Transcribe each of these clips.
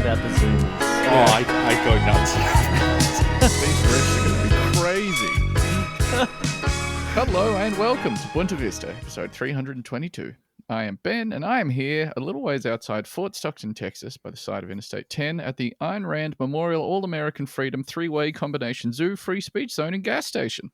about the zoos. Oh, I go nuts. These riffs are going to be crazy. Hello and welcome to Bunta Vista, episode 322. I am Ben, and I am here a little ways outside Fort Stockton, Texas, by the side of Interstate 10 at the Ayn Rand Memorial All-American Freedom Three-Way Combination Zoo Free Speech Zone and Gas Station.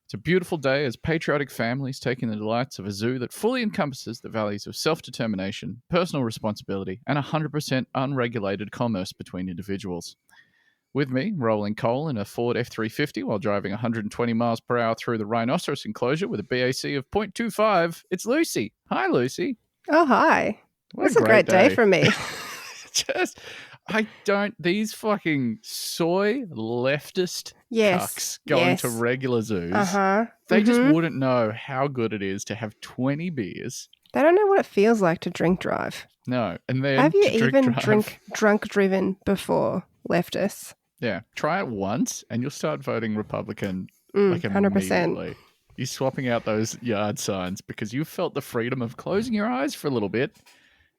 It's a beautiful day as patriotic families take in the delights of a zoo that fully encompasses the values of self-determination, personal responsibility, and 100% unregulated commerce between individuals. With me, rolling coal in a Ford F-350 while driving 120 miles per hour through the rhinoceros enclosure with a BAC of 0.25, it's Lucy. Hi, Lucy. Oh, hi. What It's a great day for me. These fucking soy leftist Yes. cucks going to regular zoos, they just wouldn't know how good it is to have 20 beers. They don't know what it feels like to drink drive. No. And then Have you to even drive. drunk driven before, leftists? Yeah. Try it once and you'll start voting Republican 100%. immediately. You're swapping out those yard signs because you felt the freedom of closing your eyes for a little bit,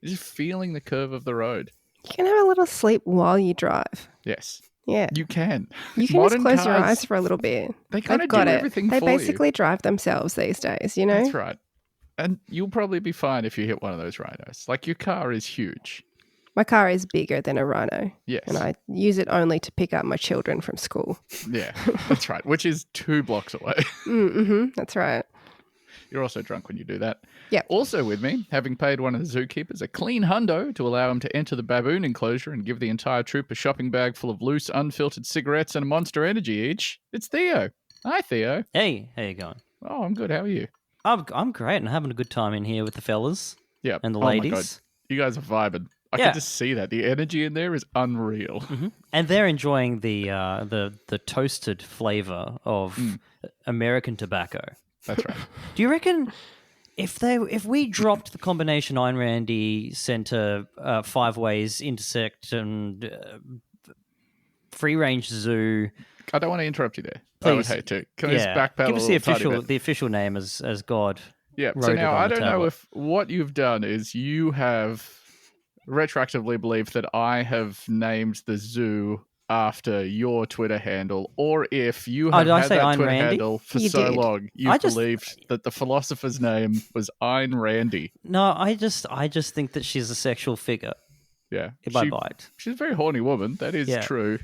just feeling the curve of the road. You can have a little sleep while you drive. Yes. Yeah. You can. You can just close your eyes for a little bit. They kind of They've got do it. everything They for you. basically drive themselves these days, you know? That's right. And you'll probably be fine if you hit one of those rhinos. Like, your car is huge. My car is bigger than a rhino. Yes. And I use it only to pick up my children from school. Yeah, that's right. Which is 2 blocks away. That's right. You're also drunk when you do that. Yep. Also with me, having paid one of the zookeepers a clean hundo to allow him to enter the baboon enclosure and give the entire troop a shopping bag full of loose, unfiltered cigarettes and a Monster Energy each, it's Theo. Hi, Theo. Hey, how you going? Oh, I'm good. How are you? I'm great and having a good time in here with the fellas Yeah. and the Oh my ladies. God. You guys are vibing. I Yeah. can just see that. The energy in there is unreal. And they're enjoying the toasted flavor of American tobacco. That's right. Do you reckon if we dropped the combination Ayn Randy Center 5 ways intersect and free range zoo? I don't want to interrupt you there. I would Please. hate to. Can I just backpedal Give us a the little tiny bit? official name as God. Yeah. wrote So it now on I the don't know tablet. if what you've done is you have retroactively believed that I have named the zoo after your Twitter handle, or if you have did I had say that Ayn Twitter Randy? handle for You so did. long, I you've just- believed that the philosopher's name was Ayn Randy. No, I just think that she's a sexual figure. Yeah. If I buy it. She's a very horny woman. That is Yeah. true.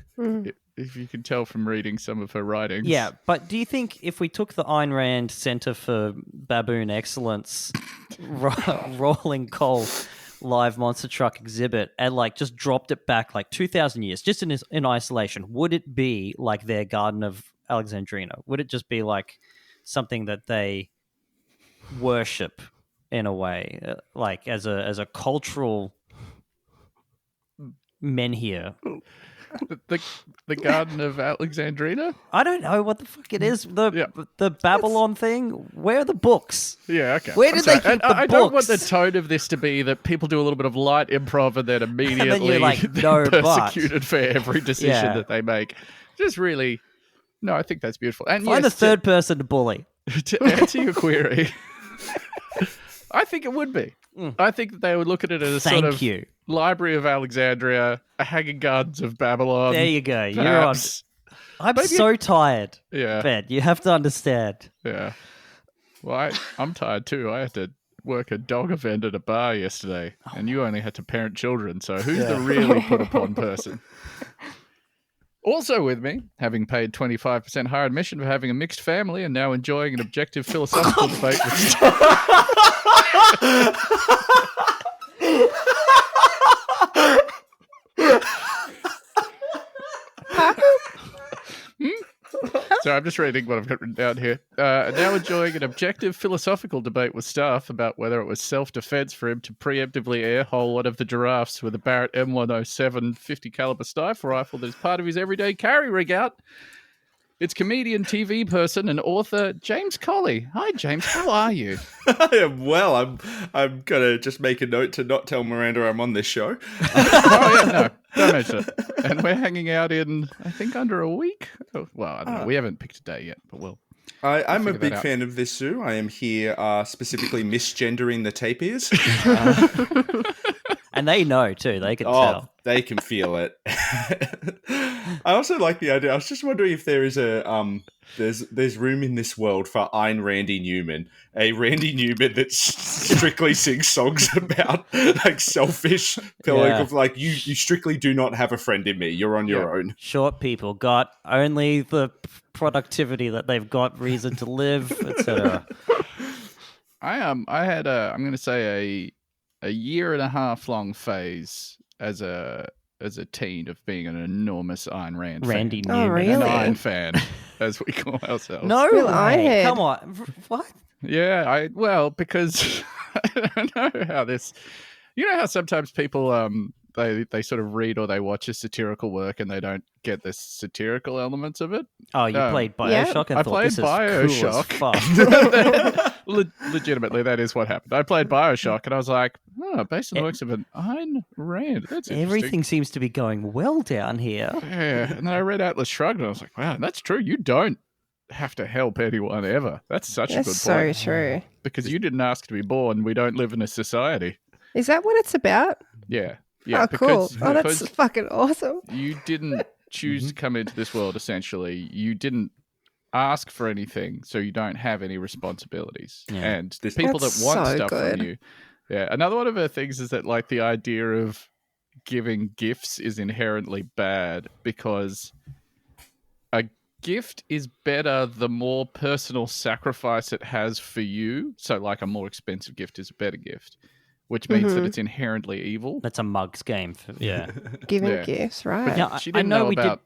If you can tell from reading some of her writings. Yeah, but do you think if we took the Ayn Rand Center for Baboon Excellence rolling coal live monster truck exhibit and just dropped it back 2,000 years just in isolation, would it be like their Garden of Alexandrina? Would it just be something that they worship in a way, as a cultural menhir? The Garden of Alexandrina? I don't know what the fuck it is. The Babylon thing. Where are the books? Yeah, okay. Where I'm did sorry. they keep And the I don't want the books? tone of this to be that people do a little bit of light improv and then immediately you're like, they're no, but. persecuted for every decision Yeah. that they make. Just really, no, I think that's beautiful. And Find yes, a third person to bully. to answer your query, I think it would be. I think that they would look at it as a sort Thank of you. Library of Alexandria, a Hanging Gardens of Babylon. There you go. You're on. perhaps. I'm so tired, Yeah. Ben. You have to understand. Yeah. Well, I'm tired too. I had to work a dog event at a bar yesterday, and you only had to parent children, so who's the really put upon person? Also with me, having paid 25% higher admission for having a mixed family and now enjoying an objective philosophical debate with So I'm just reading what I've got written down here. Now enjoying an objective philosophical debate with staff about whether it was self-defense for him to preemptively airhole one of the giraffes with a Barrett M107 50 caliber sniper rifle that is part of his everyday carry rig out. It's comedian, TV person, and author James Colley. Hi, James. How are you? I am well. I'm gonna just make a note to not tell Miranda I'm on this show. Oh, yeah, no. Don't mention it. And we're hanging out in, I think, under a week. Oh, well, I don't know. We haven't picked a day yet, but we'll. I'm a figure that big out. fan of this zoo. I am here specifically misgendering the tapirs. And they know too. They can Oh, tell. they can feel it. I also like the idea. I was just wondering if there is there's room in this world for Ayn Randy Newman, a Randy Newman that strictly sings songs about like selfish, like you strictly do not have a friend in me. You're on your own. Short people got only the productivity that they've got, reason to live, etc. I had I'm going to say a year and a half long phase as a teen of being an enormous Ayn Rand Randy fan. Newman. Oh, really? An Ayn fan, as we call ourselves. No Real way. ironhead. Come on. What? Yeah, because I don't know how this. You know how sometimes people they sort of read or they watch a satirical work and they don't get the satirical elements of it. Oh, you played yeah. Bioshock and I thought played this is Bioshock. cool as fuck. Legitimately, that is what happened. I played Bioshock and I was like, oh, based on the works of an Ayn Rand. That's interesting. Everything seems to be going well down here. Yeah, and then I read Atlas Shrugged and I was like, wow, that's true. You don't have to help anyone ever. That's such a good That's point. so true. Because you didn't ask to be born. We don't live in a society. Is that what it's about? Yeah. Yeah. Oh, cool. Because, Oh, that's because fucking awesome. you didn't choose to come into this world, essentially. You didn't ask for anything, so you don't have any responsibilities. Yeah. And there's people That's that want so stuff good. from you. Yeah. Another one of her things is that, like, the idea of giving gifts is inherently bad because a gift is better the more personal sacrifice it has for you. So, like, a more expensive gift is a better gift, which means that it's inherently evil. That's a mug's game. Yeah. Giving Yeah. gifts, right? Yeah, She I didn't know know we did. about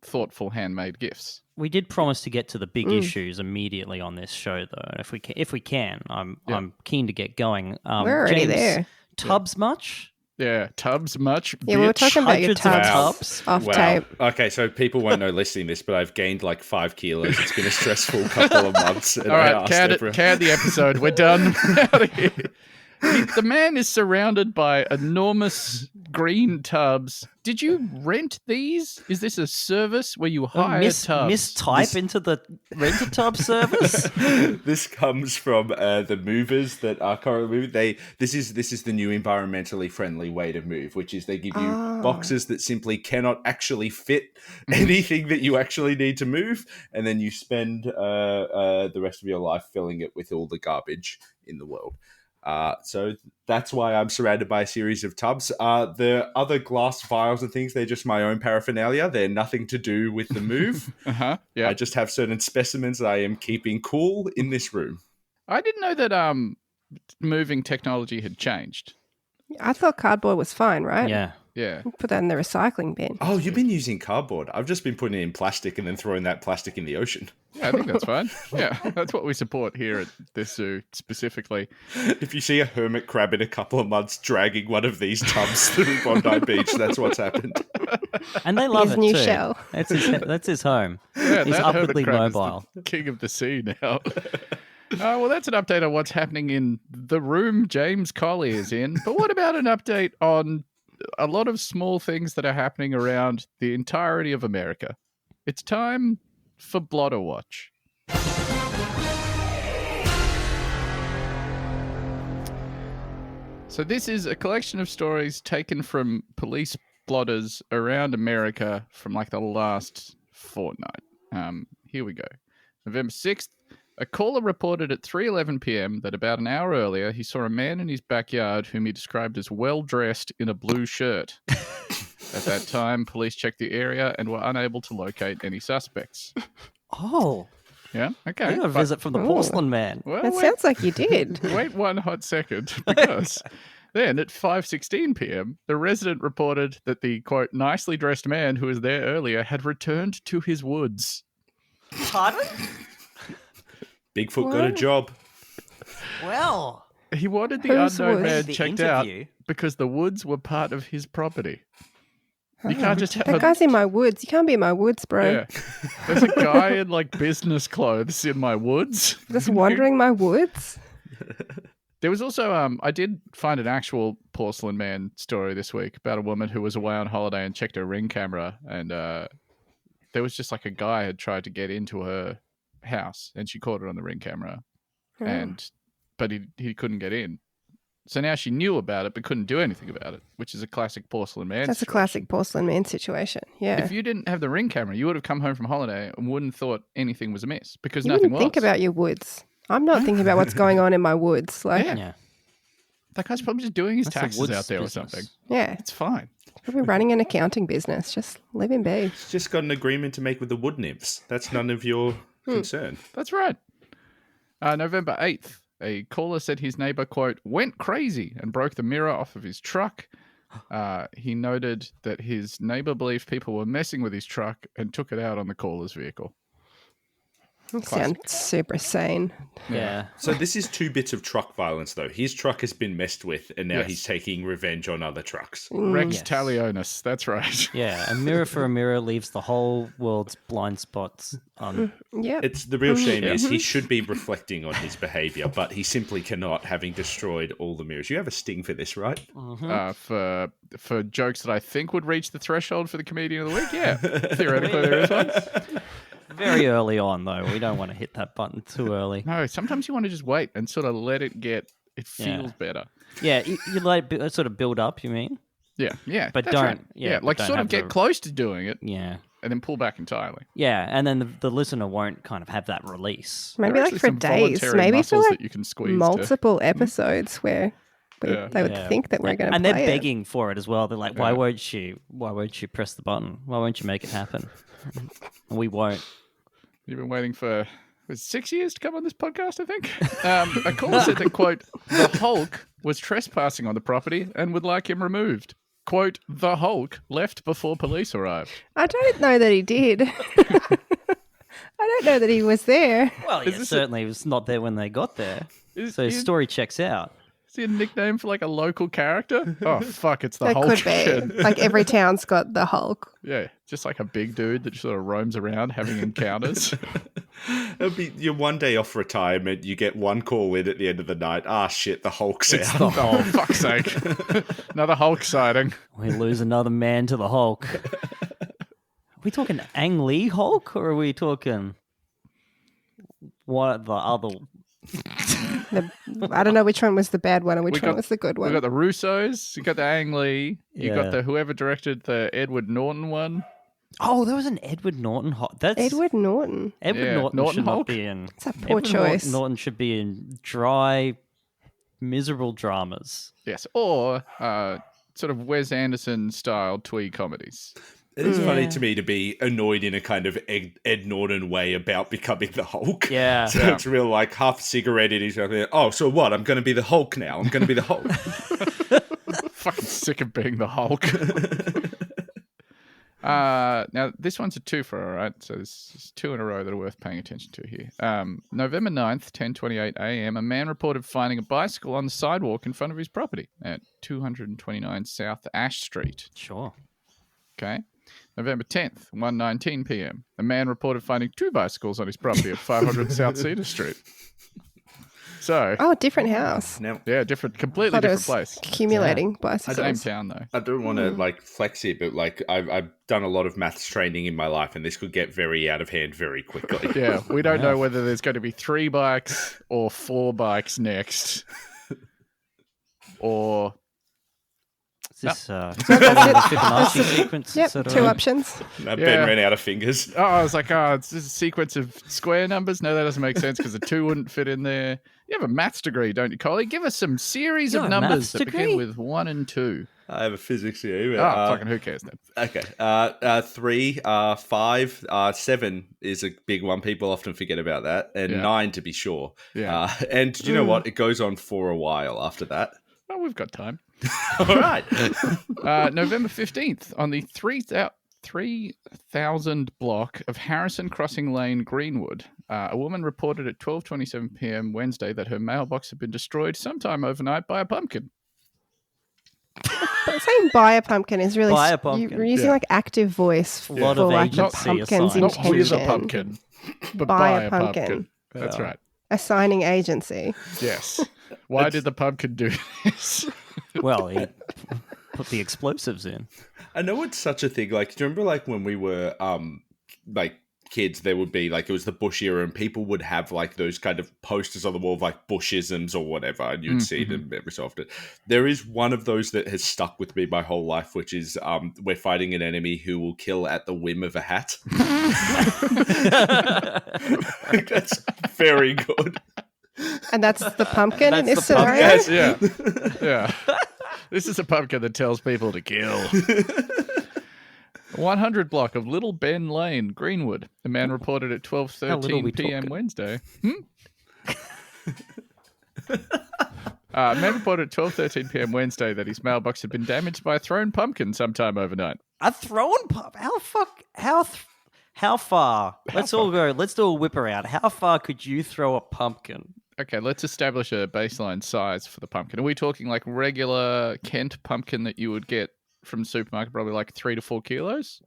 thoughtful handmade gifts. We did promise to get to the big issues immediately on this show, though. And if we can, I'm keen to get going. We're already James, there. Tubbs much? Yeah, tubs much. Yeah, we were bitch. talking about your Hundreds of tubs tubs. off Wow. tape. Okay, so people won't know listening to this, but I've gained like 5 kilos. It's been a stressful couple of months. And All I right, asked can everyone- the episode. We're done. We're out of here. The man is surrounded by enormous green tubs. Did you rent these? Is this a service where you hire tubs? Mistype into the rent-a-tub service? This comes from the movers that are currently moving. This is the new environmentally friendly way to move, which is they give you boxes that simply cannot actually fit anything that you actually need to move, and then you spend the rest of your life filling it with all the garbage in the world. So that's why I'm surrounded by a series of tubs. The other glass vials and things, they're just my own paraphernalia. They're nothing to do with the move. Yeah. I just have certain specimens that I am keeping cool in this room. I didn't know that moving technology had changed. I thought cardboard was fine, right? Yeah. Yeah. Put that in the recycling bin. Oh, you've been using cardboard. I've just been putting it in plastic and then throwing that plastic in the ocean. Yeah, I think that's fine. Yeah, that's what we support here at this zoo specifically. If you see a hermit crab in a couple of months dragging one of these tubs through Bondi Beach, that's what's happened. And they love His it new too. shell. That's his home. Yeah, He's that upwardly hermit crab is mobile. the king of the sea now. Well, that's an update on what's happening in the room James Colley is in. But what about an update on a lot of small things that are happening around the entirety of America? It's time for Blotter Watch. So this is a collection of stories taken from police blotters around America from like the last fortnight. Here we go. November 6th, a caller reported at 3:11 p.m. that about an hour earlier he saw a man in his backyard whom he described as well-dressed in a blue shirt. At that time, police checked the area and were unable to locate any suspects. Oh, Yeah, okay. I got a But- visit from the porcelain man. well, That wait, sounds like you did. wait one hot second, because then at 5:16 p.m., the resident reported that the, quote, nicely dressed man who was there earlier had returned to his woods. Pardon? Bigfoot got a What? job. Well, He wanted the Whose unknown woods? man the checked out interview. because the woods were part of his property. You can't just have That guy's in my woods. You can't be in my woods, bro. Yeah. There's a guy in like business clothes in my woods. Just wandering my woods. There was also I did find an actual porcelain man story this week about a woman who was away on holiday and checked her Ring camera, and there was just like a guy had tried to get into her house and she caught it on the Ring camera, Oh. but he couldn't get in. So now she knew about it but couldn't do anything about it, which is a classic porcelain man That's a situation. classic porcelain man situation. Yeah. If you didn't have the Ring camera, you would have come home from holiday and wouldn't thought anything was amiss because You nothing wouldn't was. think about your woods. I'm not thinking about what's going on in my woods. Like, Yeah. Yeah. That guy's probably just doing his That's a taxes woods out there business. or something. yeah, It's fine. probably running an accounting business. Just live in be. He's just got an agreement to make with the wood nymphs. That's none of your concern. That's right. November 8th, a caller said his neighbor, quote, went crazy and broke the mirror off of his truck. He noted that his neighbor believed people were messing with his truck and took it out on the caller's vehicle. You sound super sane. Yeah. So this is two bits of truck violence, though. His truck has been messed with, and now Yes. he's taking revenge on other trucks. Rex Yes. Talionis. That's right. Yeah. A mirror for a mirror leaves the whole world's blind spots on. Yep. It's the real shame is he should be reflecting on his behavior, but he simply cannot, having destroyed all the mirrors. You have a sting for this, right? For jokes that I think would reach the threshold for the comedian of the week, yeah. Theoretically, there is one. Very early on, though. We don't want to hit that button too early. No, sometimes you want to just wait and sort of let it get. It Yeah. feels better. Yeah, you let it sort of build up, you mean? Yeah, But that's don't- right. yeah, but like don't sort of have get the- close to doing it Yeah. and then pull back entirely. Yeah, and then the listener won't kind of have that release. Maybe There are like actually for some days. voluntary Maybe for muscles like that you can squeeze. multiple episodes where Yeah. they would Yeah. think that we're going to And play they're it. begging for it as well. They're like, "Why Yeah. won't you? Why won't you press the button? Why won't you make it happen?" And we won't. You've been waiting for 6 years to come on this podcast, I think. A caller said that, quote, the Hulk was trespassing on the property and would like him removed. Quote, the Hulk left before police arrived. I don't know that he did. I don't know that he was there. Well, yeah, this a- certainly it was not there when they got there. So his is- story checks out. Is he a nickname for like a local character? Oh, fuck, it's the That Hulk could again. be. Like every town's got the Hulk. Yeah, just like a big dude that sort of roams around having encounters. It'll be your one day off retirement. You get one call in at the end of the night. Ah, shit, the Hulk's It's out. the Oh, Hulk. fuck's sake. Another Hulk sighting. We lose another man to the Hulk. Are we talking Ang Lee Hulk, or are we talking what the other? I don't know which one was the bad one and which We one got- was the good We one. got the Russos, you got the Ang Lee, you Yeah. got the whoever directed the Edward Norton one. Oh, there was an Edward Norton Hulk. That's Edward Norton. Edward Yeah, Norton Norton should Hulk. not be in. It's a poor Edward choice. Norton should be in dry, miserable dramas. Yes, or sort of Wes Anderson style twee comedies. It is funny Yeah. to me to be annoyed in a kind of Ed Norton way about becoming the Hulk. Yeah. So Yeah. it's real like half a cigarette in his mouth. Oh, so what? I'm going to be the Hulk now. I'm going to be the Hulk. Fucking sick of being the Hulk. Now, this one's a twofer, all right? So there's two in a row that are worth paying attention to here. November 9th, 10:28 a.m., a man reported finding a bicycle on the sidewalk in front of his property at 229 South Ash Street. Sure. Okay. November 10th, 1:19 p.m., a man reported finding two bicycles on his property at 500 South Cedar Street. So, Oh, different house. Now, yeah, completely Thought it different was place. accumulating Same bicycles. town, though. I don't want to like flex it, but like I've done a lot of maths training in my life, and this could get very out of hand very quickly. Yeah, we don't know whether there's going to be 3 bikes or 4 bikes next. Or Is this That's the it. Fibonacci sequence? Yep, sort of- two options. Ben Yeah. ran out of fingers. oh, I was like, it's just a sequence of square numbers. No, that doesn't make sense because the 2 wouldn't fit in there. You have a maths degree, don't you, Coley? Give us some series You of have a numbers maths that begin degree? with 1 and 2. I have a physics degree. Oh, But, fucking who cares then? okay. 3, 5, 7 is a big one. People often forget about that, and Yeah. 9 to be sure. Yeah. And do you know what? It goes on for a while after that. Well, we've got time. All right. November 15th, on the 3000 block of Harrison Crossing Lane, Greenwood, a woman reported at 12:27 p.m. Wednesday that her mailbox had been destroyed sometime overnight by a pumpkin. But saying buy a pumpkin is really Buy a pumpkin. You're using Yeah. like active voice A lot for of like the agency pumpkin's assigned. Not with a intention. pumpkin, but Buy by a a pumpkin. pumpkin. That's Yeah. right. Assigning agency. Yes. Why did the pumpkin do this? Well, he put the explosives in. I know it's such a thing. Like, do you remember like when we were like kids, there would be like, it was the Bush era, and people would have like those kind of posters on the wall of like Bushisms or whatever, and you'd see them every so often. There is one of those that has stuck with me my whole life, which is we're fighting an enemy who will kill at the whim of a hat. That's very good. And that's the pumpkin in That's this the pumpkin. scenario? Yeah. This is a pumpkin that tells people to kill. 100 block of Little Ben Lane, Greenwood. A man reported at How little we 12:13 p.m. talking? Wednesday. A man reported at 12:13 p.m. Wednesday that his mailbox had been damaged by a thrown pumpkin sometime overnight. A thrown pump? How far? Let's all go. Let's do a whip around. How far could you throw a pumpkin? Okay, let's establish a baseline size for the pumpkin. Are we talking like regular Kent pumpkin that you would get from the supermarket, probably like 3 to 4 kilos?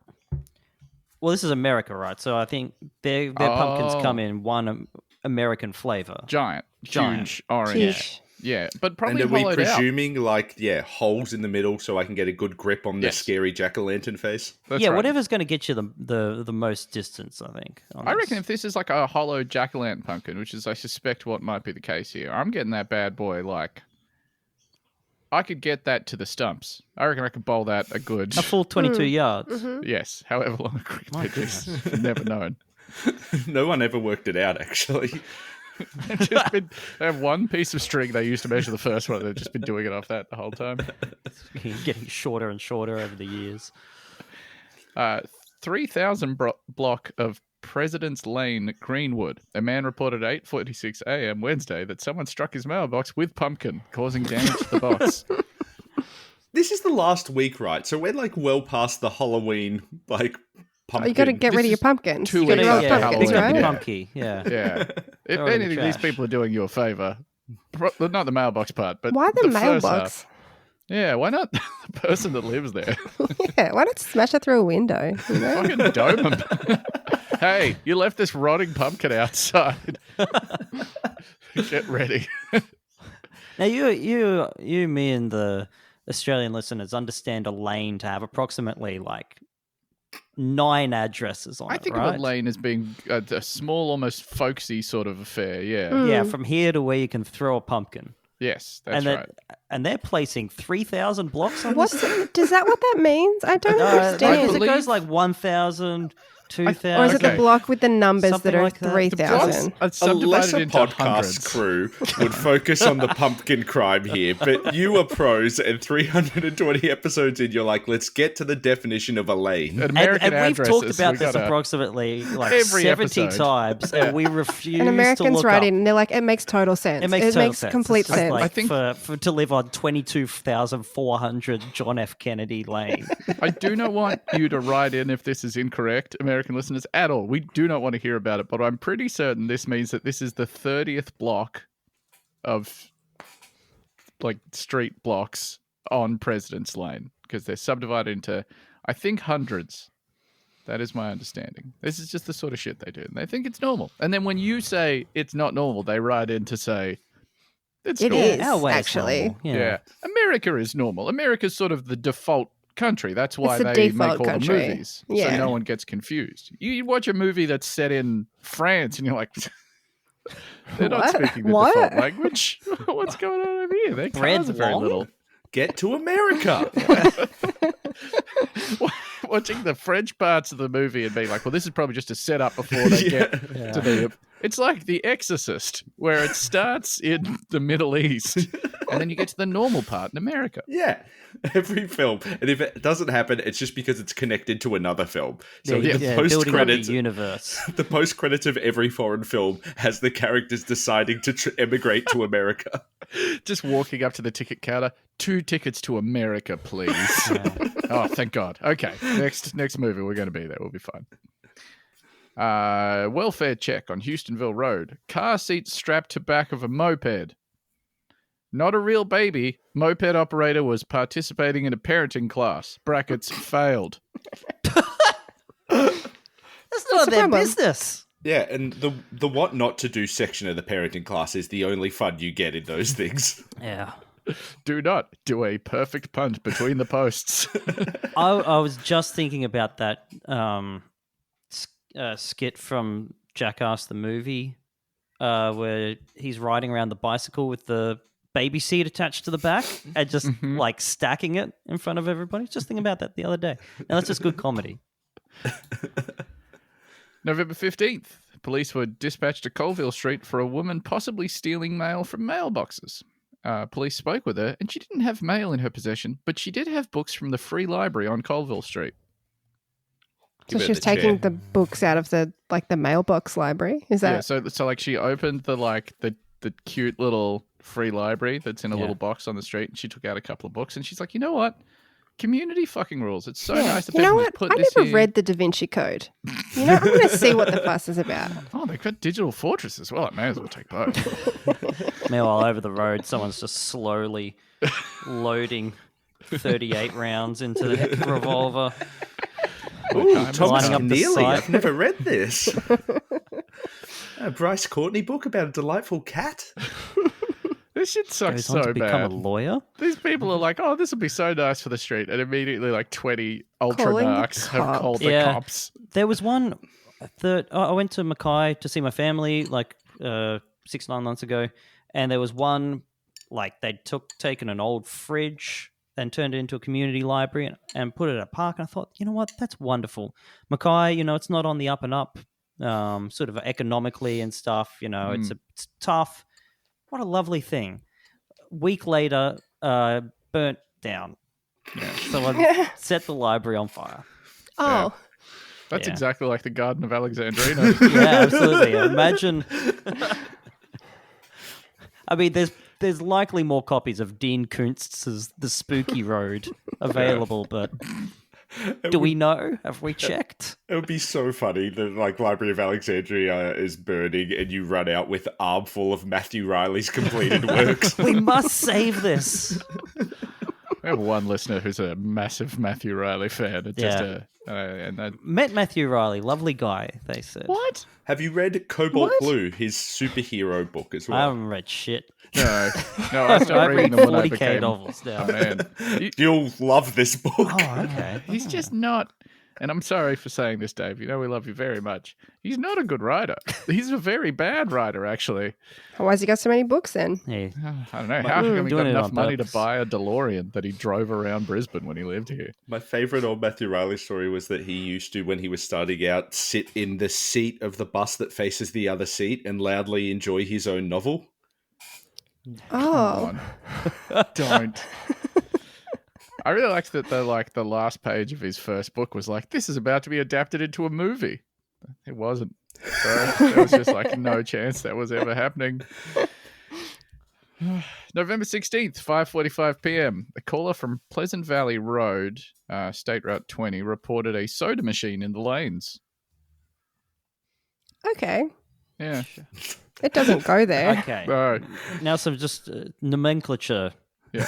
Well, this is America, right? So I think their pumpkins come in one American flavor. Giant, huge, orange. Yeesh. Yeah, but And probably are we hollowed out. presuming like, holes in the middle so I can get a good grip on the Yes. scary jack-o'-lantern face? That's Yeah, right. whatever's going to get you the most distance, I think. on I this. reckon if this is like a hollow jack-o'-lantern pumpkin, which is I suspect what might be the case here, I'm getting that bad boy like... I could get that to the stumps. I reckon I could bowl that a good... a full 22 yards. Yes, however long a cricket My pitch is. Never known. No one ever worked it out, actually. They have one piece of string they used to measure the first one. They've just been doing it off that the whole time. Getting shorter and shorter over the years. 3,000 block of President's Lane, Greenwood. A man reported at 8:46 a.m. Wednesday that someone struck his mailbox with pumpkin, causing damage to the box. This is the last week, right? So we're like well past the Halloween like pumpkin. Oh, you got to get rid of your pumpkins. two You gotta weeks roll after pumpkins, Halloween. right? Yeah. Punky, yeah. Yeah. If Throw it in the anything, these trash. people are doing you a favor. Not the mailbox part, but Why the first mailbox? half. Yeah, why not the person that lives there? Yeah, why not smash it through a window? You know? Fucking dome them. Hey, you left this rotting pumpkin outside. Get ready. Now you, me, and the Australian listeners understand a lane to have approximately like 9 addresses on I it, think right? of a lane as being a small, almost folksy sort of affair. Yeah. Yeah, from here to where you can throw a pumpkin. Yes, that's and right. And they're placing 3,000 blocks on What's this. does that what that means? I don't No, understand. because it goes believe- like 1,000, 2,000. Or is it the Okay. block with the numbers Something that are like that. 3,000? A A lesser into podcast hundreds. crew would focus on the pumpkin crime here, but you are pros, and 320 episodes in, you're like, let's get to the definition of a lane. An American and we've addresses, talked about we this gotta- approximately like Every 70 episode. times, and we refuse And to Americans look write up. in and they're like, it makes total sense. It makes total sense. complete It's just sense. Like I think- for to live on 22,400 John F. Kennedy Lane. I do not want you to write in if this is incorrect, American listeners, at all. We do not want to hear about it, but I'm pretty certain this means that this is the 30th block of like street blocks on President's Lane because they're subdivided into, I think, hundreds. That is my understanding. This is just the sort of shit they do, and they think it's normal. And then when you say it's not normal, they write in to say it's It normal. is, Our way is actually. normal, Yeah. America is normal. America's sort of the default country. That's why It's the they default make all country. the movies. So Yeah. no one gets confused. You watch a movie that's set in France and you're like, they're not What? speaking the What? default language. What's going on over here? Their Bread cars are very long? little. Get to America. Watching the French parts of the movie and being like, well, this is probably just a setup before they get to the... It's like The Exorcist, where it starts in the Middle East and then you get to the normal part in America. Yeah, every film. And if it doesn't happen, it's just because it's connected to another film. So yeah, the building post up the credits, universe. the post credits of every foreign film has the characters deciding to emigrate to America. Just walking up to the ticket counter. 2 tickets to America, please. Oh, thank God. Okay, next movie. We're going to be there. We'll be fine. Welfare check on Houstonville Road. Car seat strapped to back of a moped. Not a real baby. Moped operator was participating in a parenting class. Brackets failed. That's not the their problem? business. Yeah, and the what not to do section of the parenting class is the only fun you get in those things. Yeah. Do not do a perfect punt between the posts. I was just thinking about that skit from Jackass the movie where he's riding around the bicycle with the baby seat attached to the back and just like stacking it in front of everybody. Just thinking about that the other day. Now that's just good comedy. November 15th, police were dispatched to Colville Street for a woman possibly stealing mail from mailboxes. Police spoke with her, and she didn't have mail in her possession, but she did have books from the free library on Colville Street. So she was taking the books out of the mailbox library. Is that? Yeah. So like she opened the cute little free library that's in a little box on the street, and she took out a couple of books, and she's like, you know what? Community fucking rules. It's so nice that people put I this never here. read the Da Vinci Code. You know, I want to see what the fuss is about. Oh, they've got Digital Fortress as well. I may as well take both. Meanwhile, over the road, someone's just slowly loading 38 rounds into the revolver. Ooh, Lining Thomas up the Keneally. site. I've never read this. A Bryce Courtney book about a delightful cat. This shit sucks Goes on so to become bad. a lawyer. These people are like, oh, this will be so nice for the street. And immediately, like 20 ultra Calling the narcs have cops. called the cops. There was one that I went to Mackay to see my family like 6-9 months ago, and there was one like they'd taken an old fridge and turned it into a community library and put it at a park. And I thought, you know what, that's wonderful. Mackay, it's not on the up and up, sort of economically and stuff. It's tough. What a lovely thing. Week later, burnt down. Someone set the library on fire. Oh, That's Yeah. exactly like the Garden of Alexandrina. Yeah, absolutely. Imagine. I mean, there's likely more copies of Dean Kuntz's The Spooky Road available, but do we know? Have we checked? It would be so funny that like Library of Alexandria is burning and you run out with an armful of Matthew Riley's completed works. We must save this. We have one listener who's a massive Matthew Riley fan. It's Met Matthew Riley, lovely guy, they said. what? Have you read Cobalt What? Blue, his superhero book as I well? haven't read shit. No, I I started read reading them when I 40k became. novels now. Oh, man. You'll love this book. Oh, okay. He's just not. And I'm sorry for saying this, Dave. You know we love you very much. He's not a good writer. He's a very bad writer, actually. why has he got so many books then? Yeah. I don't know. How come he Doing got it enough on money to purpose. buy a DeLorean that he drove around Brisbane when he lived here? My favourite old Matthew Riley story was that he used to, when he was starting out, sit in the seat of the bus that faces the other seat and loudly enjoy his own novel. Oh, Don't. I really liked that the last page of his first book was like, this is about to be adapted into a movie. It wasn't. So there was just like no chance that was ever happening. November 16th, 5:45 p.m. A caller from Pleasant Valley Road, State Route 20, reported a soda machine in the lanes. okay. Yeah. It doesn't go there. Okay. No. Now some just nomenclature Yeah.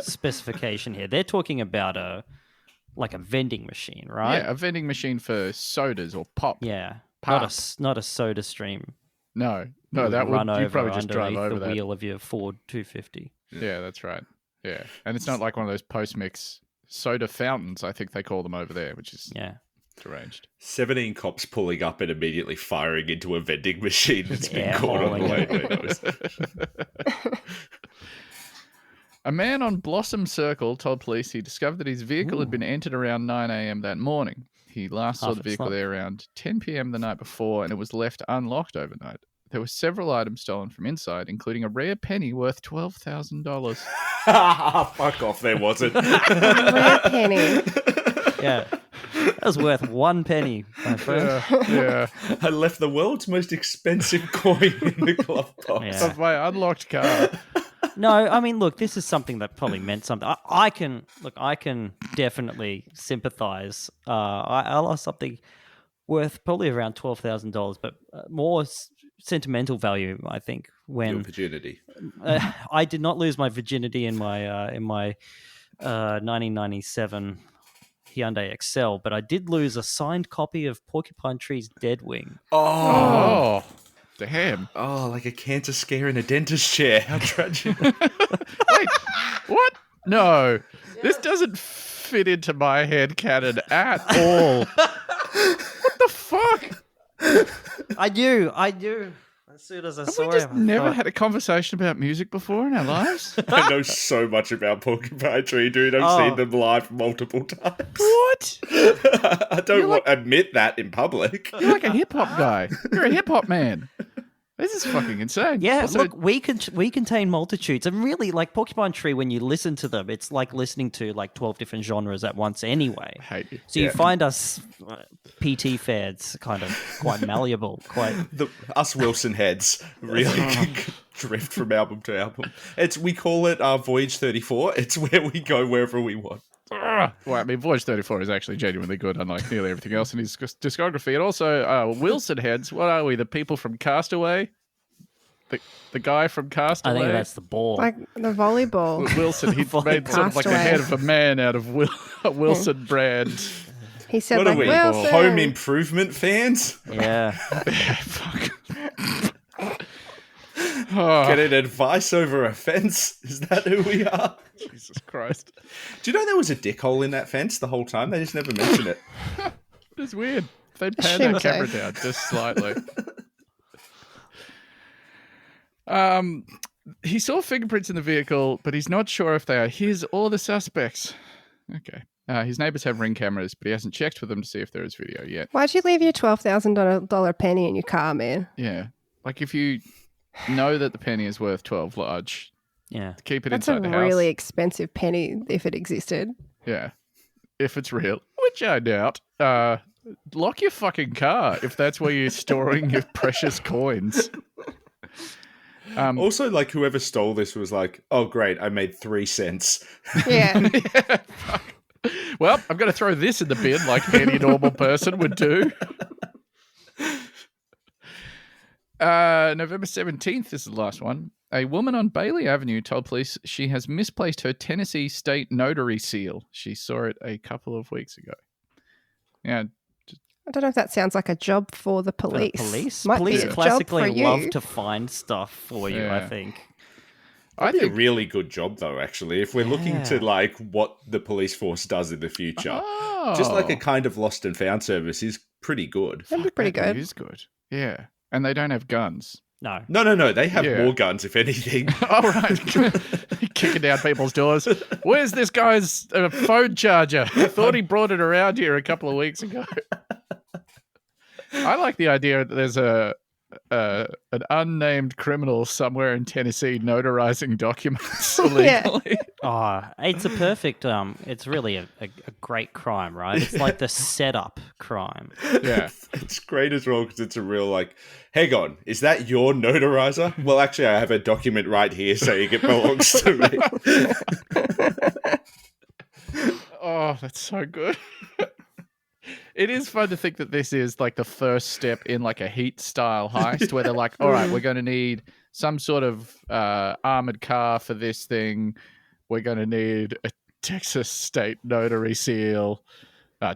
specification here. They're talking about a vending machine, right? Yeah, a vending machine for sodas or pop. Yeah. Pop. Not a soda stream. No, You that would run over you probably just drive underneath over the that. wheel of your Ford 250. Yeah, that's right. Yeah, and it's not like one of those post-mix soda fountains. I think they call them over there, which is Yeah. deranged. 17 cops pulling up and immediately firing into a vending machine that's been air caught on the hauling way. it. A man on Blossom Circle told police he discovered that his vehicle had been entered around 9 a.m. that morning. He last saw Half the its vehicle not. there around 10 p.m. the night before, and it was left unlocked overnight. There were several items stolen from inside, including a rare penny worth $12,000. Fuck off, there wasn't. Rare penny. Yeah. That was worth 1 penny, my friend. Yeah. I left the world's most expensive coin in the glove box. Yeah. Of my unlocked car. No, I mean, look, this is something that probably meant something. I can definitely sympathize. I lost something worth probably around $12,000, but more sentimental value, I think. Your When virginity. I did not lose my virginity in my 1997 Hyundai Excel, but I did lose a signed copy of Porcupine Tree's Dead Wing. Oh, damn. Oh, like a cancer scare in a dentist chair. How tragic. Wait, what? No, this doesn't fit into my head canon at all. the fuck? I knew. As soon as I Have saw we just him, I never thought, had a conversation about music before in our lives? I know so much about Porcupine Tree, dude. I've seen them live multiple times. What? I don't admit that in public. You're like a hip hop guy. You're a hip hop man. This is fucking insane. Yeah, Also, look, we contain multitudes, and really, like Porcupine Tree, when you listen to them, it's like listening to like 12 different genres at once. Anyway, I hate you. so you find us PT fans kind of quite malleable, quite. Us Wilson heads really drift from album to album. We call it Voyage 34. It's where we go wherever we want. Well, I mean, Voyage 34 is actually genuinely good, unlike nearly everything else in his discography. And also, Wilson heads. What are we? The people from Castaway? The guy from Castaway? I think that's the ball. Like the volleyball. Wilson, he made sort of like a head of a man out of Wilson brand. He said, What like, are we? Wilson. Home Improvement fans? Yeah. Fuck. Getting advice over a fence? Is that who we are? Jesus Christ. Do you know there was a dick hole in that fence the whole time? They just never mentioned it. It's weird. They'd pan Assume that so. camera down just slightly. He saw fingerprints in the vehicle, but he's not sure if they are his or the suspects. Okay. His neighbors have Ring cameras, but he hasn't checked with them to see if there is video yet. Why'd you leave your $12,000 penny in your car, man? Yeah. Like if you know that the penny is worth 12 large, Yeah. keep it That's a inside the house. really expensive penny if it existed. Yeah. If it's real, which I doubt. Lock your fucking car if that's where you're storing your precious coins. Also, like, whoever stole this was like, oh, great, I made 3 cents. Yeah. Yeah, fuck. Well, I'm going to throw this in the bin like any normal person would do. November 17th is the last one. A woman on Bailey Avenue told police she has misplaced her Tennessee state notary seal. She saw it a couple of weeks ago. Yeah. I don't know if that sounds like a job for the For police. the police? Might be Police a job classically for you. love to find stuff for you, I Yeah. think. I That'd be think a really good job, though, actually, if we're looking to, Yeah. like, what the police force does in the future. Oh. Just like a kind of lost and found service is pretty good. That'd be pretty That good. is good. Yeah. And they don't have guns. No. No. They have Yeah. more guns, if anything. All right. Kicking down people's doors. Where's this guy's phone charger? I thought he brought it around here a couple of weeks ago. I like the idea that there's an unnamed criminal somewhere in Tennessee notarizing documents illegally. Oh, it's a perfect, it's really a great crime, right? It's like the setup crime. Yeah. It's great as well because it's a real, like, hang on, is that your notarizer? Well, actually, I have a document right here saying it belongs to me. Oh, that's so good. It is fun to think that this is like the first step in like a Heat style heist where they're like, all right, we're going to need some sort of armored car for this thing. We're going to need a Texas state notary seal.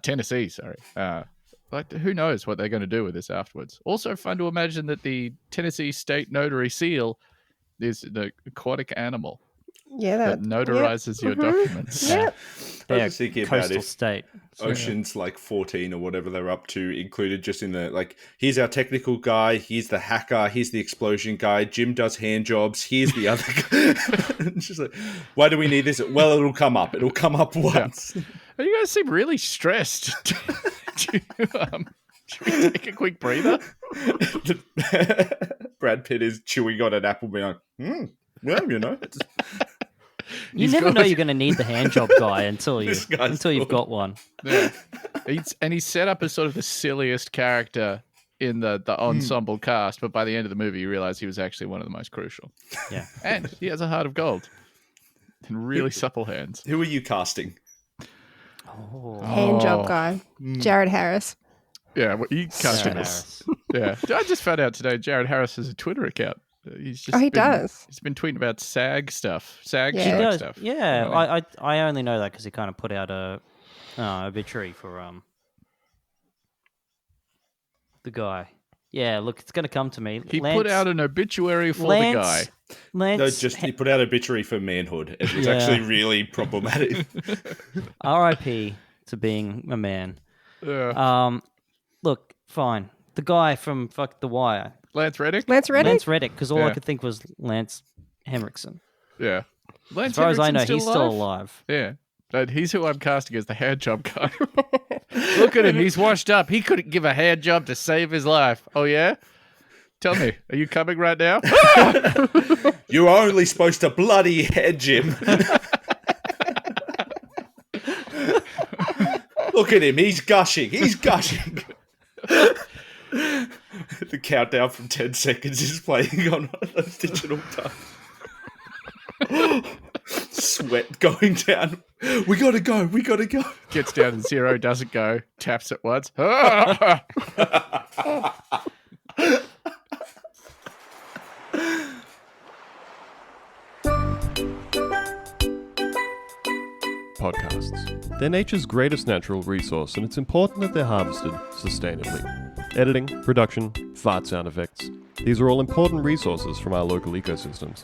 Tennessee, sorry. Like, who knows what they're going to do with this afterwards. Also fun to imagine that the Tennessee state notary seal is the aquatic animal Yeah, that notarizes your documents. Yeah. I Yeah, was thinking about coastal it. state. Oceans like 14 or whatever they're up to included just in the, like, here's our technical guy, here's the hacker, here's the explosion guy, Jim does hand jobs, here's the other guy. It's just like, why do we need this? Well, it'll come up once. You guys seem really stressed. Should we take a quick breather? Brad Pitt is chewing on an apple being like, well, you know. You never know you're going to need the hand job guy until This guy's you've good. got one. Yeah. He's set up as sort of the silliest character in the ensemble cast, but by the end of the movie, you realize he was actually one of the most crucial. Yeah. And he has a heart of gold and really supple hands. Who are you casting? Hand job guy. Jared Harris. Yeah, well, you can't do this. Yeah, I just found out today. Jared Harris has a Twitter account. He's just He does. He's been tweeting about SAG stuff, SAG Yeah. He strike does. stuff. Yeah, Yeah. I only know that because he kind of put out a obituary for the guy. Yeah, look, it's going to come to me. He put out an obituary for the guy. Lance, He put out obituary for manhood. It was actually really problematic. R.I.P. to being a man. Yeah. Look, Fine. The guy from The Wire. Lance Reddick? Lance Reddick? Lance Reddick, because all I Yeah. could think was Lance Henriksen. Yeah. Lance As far as I know, Henriksen's he's still alive. Yeah. And he's who I'm casting as the hand job guy. Look at him. He's washed up. He couldn't give a hand job to save his life. Oh, yeah? Tell me, are you coming right now? You're only supposed to bloody hedge him. Look at him. He's gushing. He's gushing. The countdown from 10 seconds is playing on those digital times. Sweat going down. We gotta go. We gotta go. Gets down to 0, doesn't go. Taps it once. Podcasts. They're nature's greatest natural resource, and it's important that they're harvested sustainably. Editing, production, fart sound effects. These are all important resources from our local ecosystems.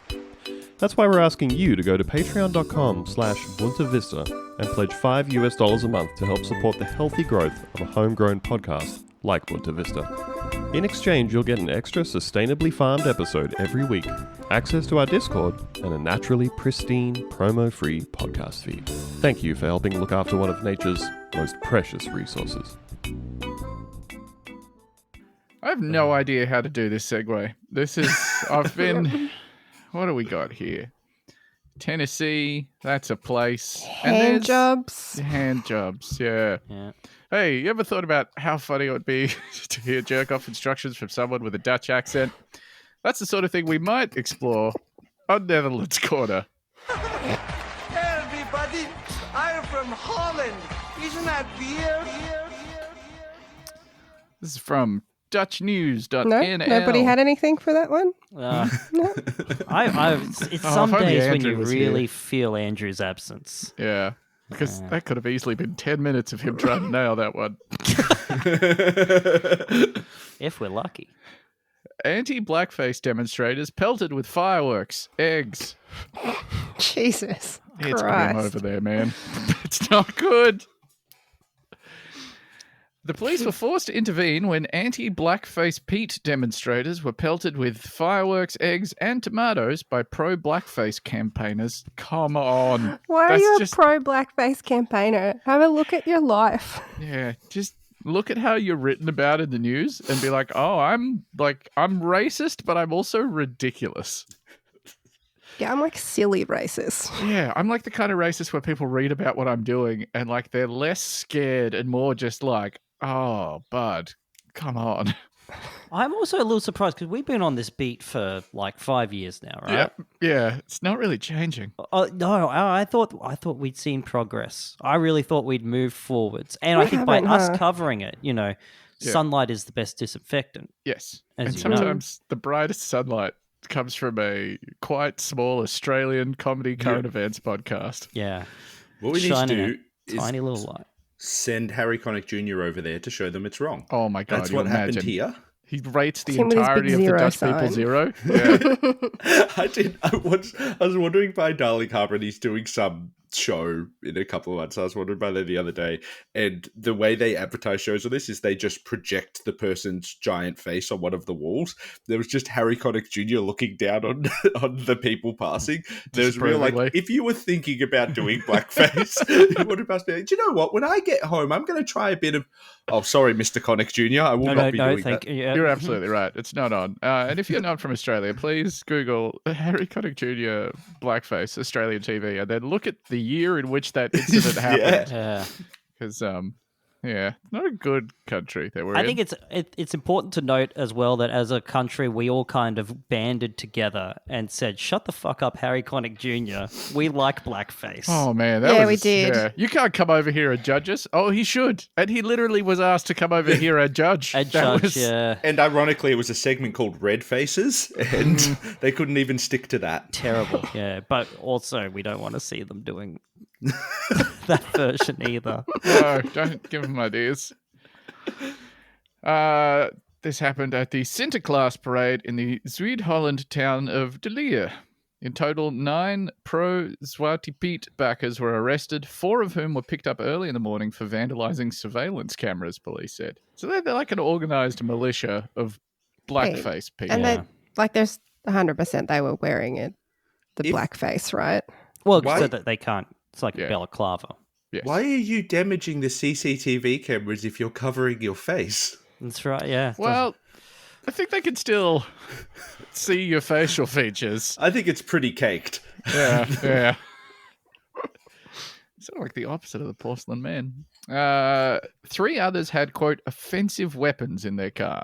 That's why we're asking you to go to patreon.com/BuntaVista and pledge $5 a month to help support the healthy growth of a homegrown podcast like Bunta Vista. In exchange, you'll get an extra sustainably farmed episode every week, access to our Discord, and a naturally pristine, promo-free podcast feed. Thank you for helping look after one of nature's most precious resources. I have no idea how to do this segue. What do we got here? Tennessee, that's a place. Hand jobs. Hand jobs, yeah. Yeah. Hey, you ever thought about how funny it would be to hear jerk-off instructions from someone with a Dutch accent? That's the sort of thing we might explore on Netherlands Corner. Hey everybody, I'm from Holland. Isn't that beer? This is from DutchNews.nl. No, nobody had anything for that one. It's Oh, some if only days when Andrew you was really here. feel Andrew's absence. Yeah, because that could have easily been 10 minutes of him trying to nail that one. If we're lucky. Anti-blackface demonstrators pelted with fireworks, eggs. Jesus It's Christ. grim over there, man. It's not good. The police were forced to intervene when anti-blackface Pete demonstrators were pelted with fireworks, eggs, and tomatoes by pro-blackface campaigners. Come on. Why are That's you a just- pro-blackface campaigner? Have a look at your life. Yeah, just look at how you're written about in the news and be like, oh, I'm racist, but I'm also ridiculous. Yeah, I'm like silly racist. Yeah, I'm like the kind of racist where people read about what I'm doing and like they're less scared and more just like, oh, bud, come on. I'm also a little surprised because we've been on this beat for like 5 years now, right? Yeah, it's not really changing. No, I thought we'd seen progress. I really thought we'd move forwards, and We I think by haven't, us huh? covering it, sunlight is the best disinfectant. Yes, As and you know. sometimes the brightest sunlight comes from a quite small Australian comedy current events podcast. Yeah, What we need to Shining do a is tiny little light. send Harry Connick Jr. over there to show them it's wrong. Oh my God, That's you what happened imagine. here. He rates the It's him with his big entirety of the zero Dutch sign. people zero. Yeah. I was wondering by Darling Harbour, and he's doing some show in a couple of months. I was wondering by there the other day, and the way they advertise shows on this is they just project the person's giant face on one of the walls. There was just Harry Connick Jr. looking down on the people passing. There's real like, Disapprovingly. if you were thinking about doing blackface, you would have passed me. Do you know what? When I get home, I'm going to try a bit of. Oh, sorry, Mr. Connick Jr. I will not be doing thank that. you. Yeah. You're absolutely right. It's not on. And if you're not from Australia, please Google Harry Connick Jr. blackface Australian TV, and then look at the year in which that incident happened. Yeah. Because, yeah, not a good country that we're I in. think it's important to note as well that as a country, we all kind of banded together and said, "Shut the fuck up, Harry Connick Jr. We like blackface." Oh man, Yeah, we did. Yeah. You can't come over here and judge us. Oh, he should, and he literally was asked to come over here and judge. A That judge, was- yeah. And ironically, it was a segment called Red Faces, and they couldn't even stick to that. Terrible, yeah. But also, we don't want to see them doing that version either. No, don't give him ideas. This happened at the Sinterklaas parade in the Zuid-Holland town of De Leer. In total, 9 pro-Zwarte Piet backers were arrested, 4 of whom were picked up early in the morning for vandalizing surveillance cameras, police said. So they're like an organised militia of blackface people. And there's 100% they were wearing it, the blackface, right? Well, Why- so that they can't. It's like a balaclava. Yes. Why are you damaging the CCTV cameras if you're covering your face? That's right. Yeah. Well, I think they can still see your facial features. I think it's pretty caked. Yeah. Sort of like the opposite of the porcelain man. 3 others had, quote, offensive weapons in their car.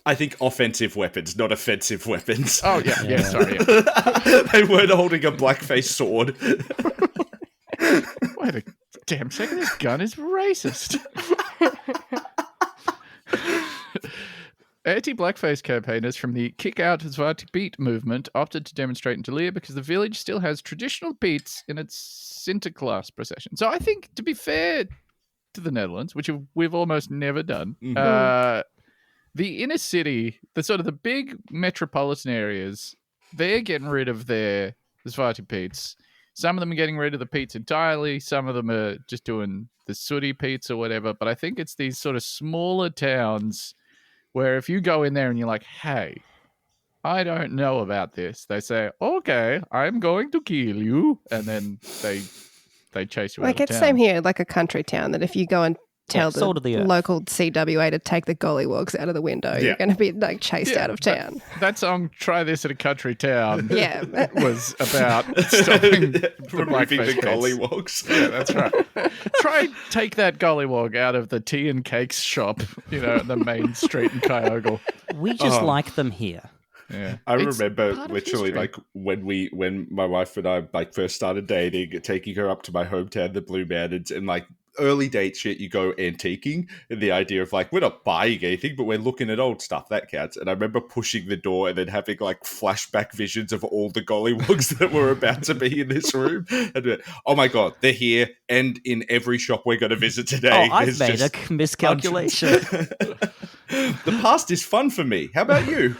I think offensive weapons, not offensive weapons. Oh, yeah, sorry. Yeah. They weren't holding a blackface sword. Wait a damn second, this gun is racist. Anti-blackface campaigners from the Kick Out Zwarte Piet movement opted to demonstrate in Delir because the village still has traditional Piets in its Sinterklaas procession. So I think, to be fair to the Netherlands, which we've almost never done, the inner city, the sort of the big metropolitan areas, they're getting rid of their Zwarte Piets. Some of them are getting rid of the Piets entirely. Some of them are just doing the sooty Piets or whatever. But I think it's these sort of smaller towns where if you go in there and you're like, hey, I don't know about this, they say, okay, I'm going to kill you. And then they chase you out of Like, it's town. same here, like a country town, that if you go and tell salt of the earth. local CWA to take the gollywogs out of the window, you're going to be like chased out of town. That song, Try This at a Country Town, Yeah. was about stopping the Removing blackface the pits. gollywogs. Yeah, that's right. Try take that gollywog out of the tea and cakes shop, the main street in Kyogle. We just like them here. Yeah. I It's remember part of literally history. like when my wife and I first started dating, taking her up to my hometown, the Blue Mountains, and like early date shit, you go antiquing, and the idea of like, we're not buying anything, but we're looking at old stuff, that counts. And I remember pushing the door and then having like flashback visions of all the gollywogs that were about to be in this room. And oh my God, they're here, and in every shop we're going to visit today. Oh, I've there's made a just miscalculation. the past is fun for me. How about you?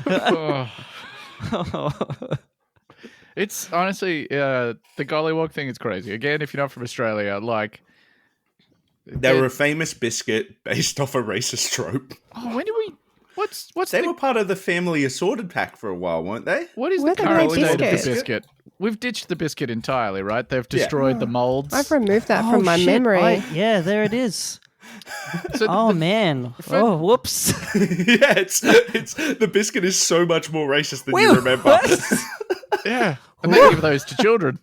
It's honestly, the gollywog thing is crazy. Again, if you're not from Australia, like... They were a famous biscuit based off a racist trope. Oh, when do we... What's They the... were part of the family assorted pack for a while, weren't they? What is Where the did they current state of the biscuit? biscuit? We've ditched the biscuit entirely, right? They've destroyed the molds. I've removed that Oh, from my shit, memory. yeah, there it is. So Oh, man. Oh, whoops. Yeah, it's the biscuit is so much more racist than you remember. Yeah, and they give those to children.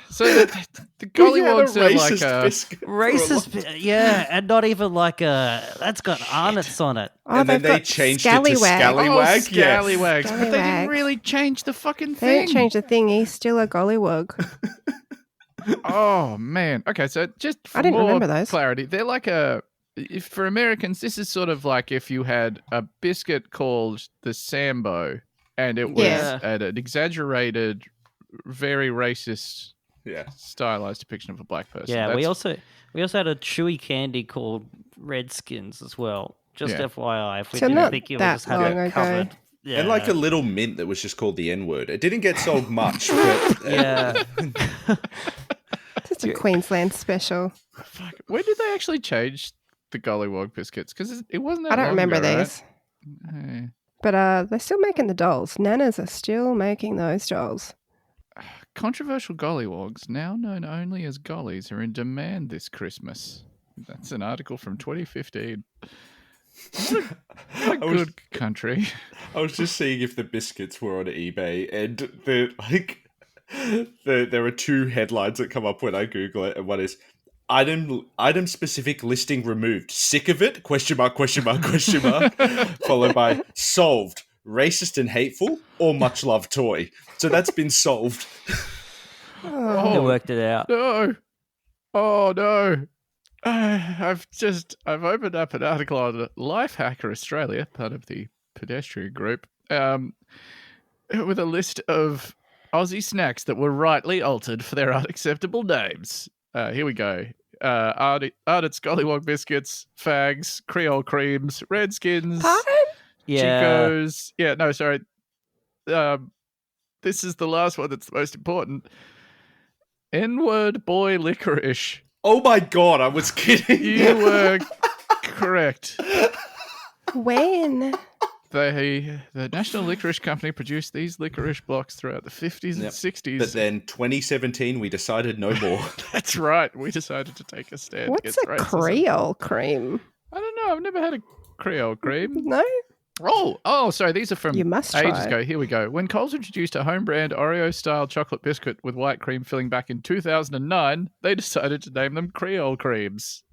So the gollywogs are like a... biscuit. Racist, yeah, and not even like that's got arnotts on it. Oh, And then they've they got changed it to scallywag. scallywag. Oh, scallywags. But they didn't Scallywag. really change the fucking They thing. didn't change the thing. He's still a gollywog. Oh, man. Okay, so just for I didn't more remember those. clarity, they're like if for Americans, this is sort of like if you had a biscuit called the Sambo, and it was Yeah. an exaggerated, very racist, Yeah. stylized depiction of a black person. Yeah, we That's- also had a chewy candy called Redskins as well. Just Yeah. FYI, if we So didn't not think you would that just have long it ago. covered. Yeah. And like a little mint that was just called the N-word. It didn't get sold much, but yeah. Just a Queensland special. Fuck. When did they actually change the gollywog biscuits? Because it wasn't that I don't long remember ago, these. Right? Hey. But they're still making the dolls. Nanas are still making those dolls. Controversial gollywogs, now known only as gollies, are in demand this Christmas. That's an article from 2015. What a good country. I was just seeing if the biscuits were on eBay, and there are two headlines that come up when I Google it, and one is item specific listing removed. Sick of it? Question mark, question mark, question mark. Followed by solved. Racist and hateful, or much loved toy. So that's been solved. They worked it out. No. Oh, no. I've opened up an article on Lifehacker Australia, part of the pedestrian group, with a list of Aussie snacks that were rightly altered for their unacceptable names. Here we go. Ardent Scollywog biscuits, fags, Creole creams, Redskins, Pardon? Yeah. Chicos. Yeah, no, sorry. this is the last one that's the most important. N-word boy licorice. Oh my god, I was kidding. You were correct. When? The National Licorice Company produced these licorice blocks throughout the 50s and 60s. But then 2017, we decided no more. That's right. We decided to take a stand What's against a racism. Creole cream? I don't know. I've never had a Creole cream. No? Sorry. These are from You must ages try. ago. Here we go. When Coles introduced a home brand Oreo-style chocolate biscuit with white cream filling back in 2009, they decided to name them Creole creams.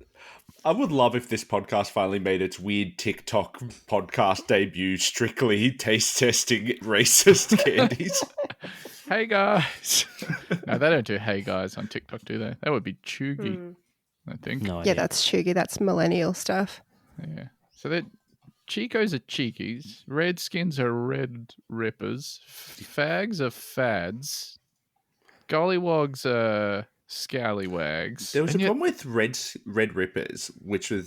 I would love if this podcast finally made its weird TikTok podcast debut, strictly taste testing racist candies. Hey, guys. No, they don't do hey, guys on TikTok, do they? That would be chuggy, I think. No Yeah, idea. that's chuggy. That's millennial stuff. Yeah. So that Chicos are cheekies, Redskins are red rippers, fags are fads, gollywogs are scallywags. There was And a yet- problem with Red Rippers,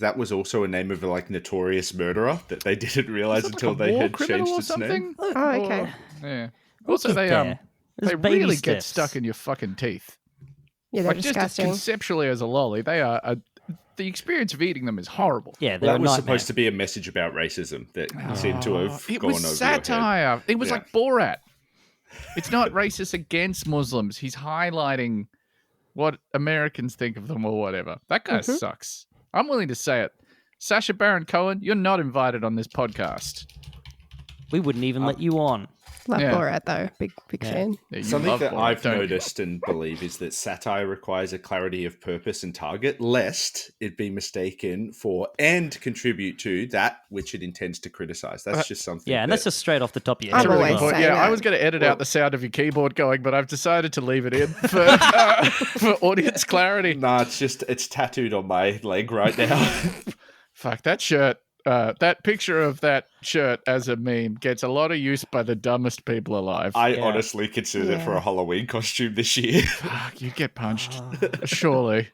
that was also a name of a notorious murderer that they didn't realize Is it like until a they war had criminal changed or its something? name. Oh, okay. Or- yeah. We'll Also, get they there. There's they baby really get steps. stuck in your fucking teeth. Yeah, they're Like just as disgusting. conceptually as a lolly, they are. The experience of eating them is horrible. Yeah, they're That a was nightmare. supposed to be a message about racism that seemed to have It gone was over your head. satire. It was Yeah. like Borat. It's not racist against Muslims. He's highlighting what Americans think of them or whatever. That guy sucks. I'm willing to say it. Sacha Baron Cohen, you're not invited on this podcast. We wouldn't even let you on. Love Yeah. Borat though. Big fan. Yeah, you Something love that Borat, I've don't you? noticed and believe is that satire requires a clarity of purpose and target, lest it be mistaken for and contribute to that which it intends to criticize. That's just something. Yeah, and that's just straight off the top of your I'm head. Really as good always well. point. saying Yeah, I that. was going to edit out the sound of your keyboard going, but I've decided to leave it in for audience clarity. Nah, it's tattooed on my leg right now. Fuck, that shirt, that picture of that shirt as a meme gets a lot of use by the dumbest people alive. I Yeah. honestly considered it for Yeah. a Halloween costume this year. Fuck, you get punched, surely.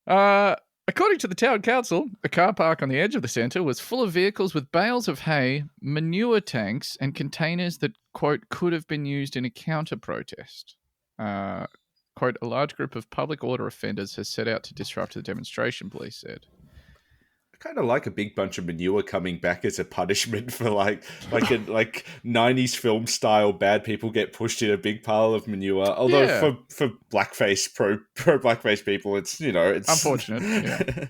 According to the town council, a car park on the edge of the centre was full of vehicles with bales of hay, manure tanks, and containers that, quote, could have been used in a counter-protest. Quote, a large group of public order offenders has set out to disrupt the demonstration, police said. I kind of like a big bunch of manure coming back as a punishment for like 90s film style bad people get pushed in a big pile of manure. Although Yeah. for blackface pro blackface people, it's it's Unfortunate, yeah.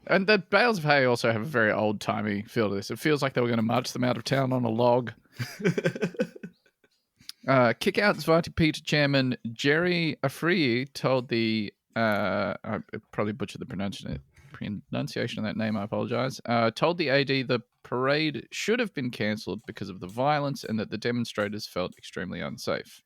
And the bales of hay also have a very old-timey feel to this. It feels like they were going to march them out of town on a log. Kick-Out Zvati chairman Jerry Afriyi told the... I probably butchered the pronunciation of that name, I apologize. Told the AD the parade should have been cancelled because of the violence and that the demonstrators felt extremely unsafe.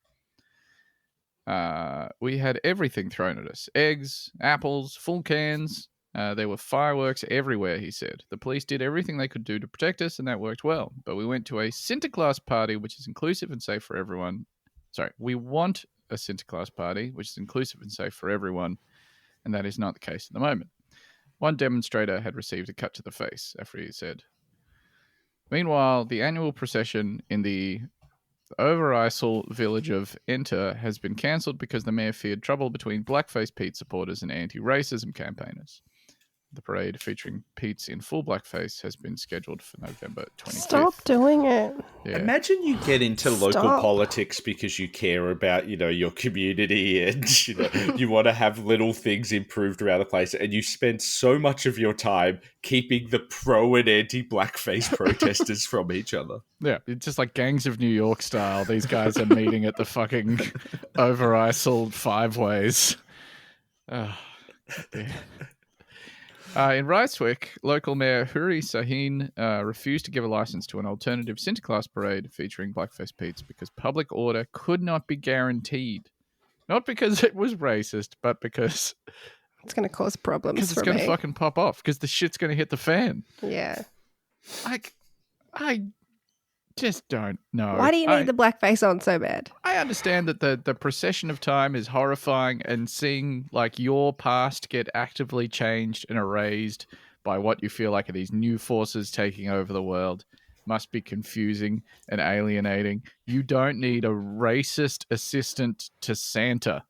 We had everything thrown at us. Eggs, apples, full cans. There were fireworks everywhere, he said. The police did everything they could do to protect us, and that worked well. But we went to a Sinterklaas party, which is inclusive and safe for everyone. Sorry, we want a Sinterklaas party, which is inclusive and safe for everyone, and that is not the case at the moment. One demonstrator had received a cut to the face, Afriyi said. Meanwhile, the annual procession in the Overijssel village of Enter has been cancelled because the mayor feared trouble between Blackface Pete supporters and anti-racism campaigners. The parade featuring Pete's in full blackface has been scheduled for November 25th. Stop doing it. Yeah. Imagine you get into local Stop. politics because you care about, your community and, you want to have little things improved around the place, and you spend so much of your time keeping the pro and anti-blackface protesters from each other. Yeah, it's just like Gangs of New York style. These guys are meeting at the fucking Overijssel Five Ways. Oh, dear. In Rijswijk, local mayor Huri Sahin refused to give a license to an alternative Sinterklaas parade featuring Blackface Pete's because public order could not be guaranteed. Not because it was racist, but because It's going to cause problems it's for going to me. fucking pop off, because the shit's going to hit the fan. Yeah. I just don't know. Why do you need the blackface on so bad? I understand that the procession of time is horrifying, and seeing like your past get actively changed and erased by what you feel like are these new forces taking over the world. must be confusing and alienating. You don't need a racist assistant to Santa.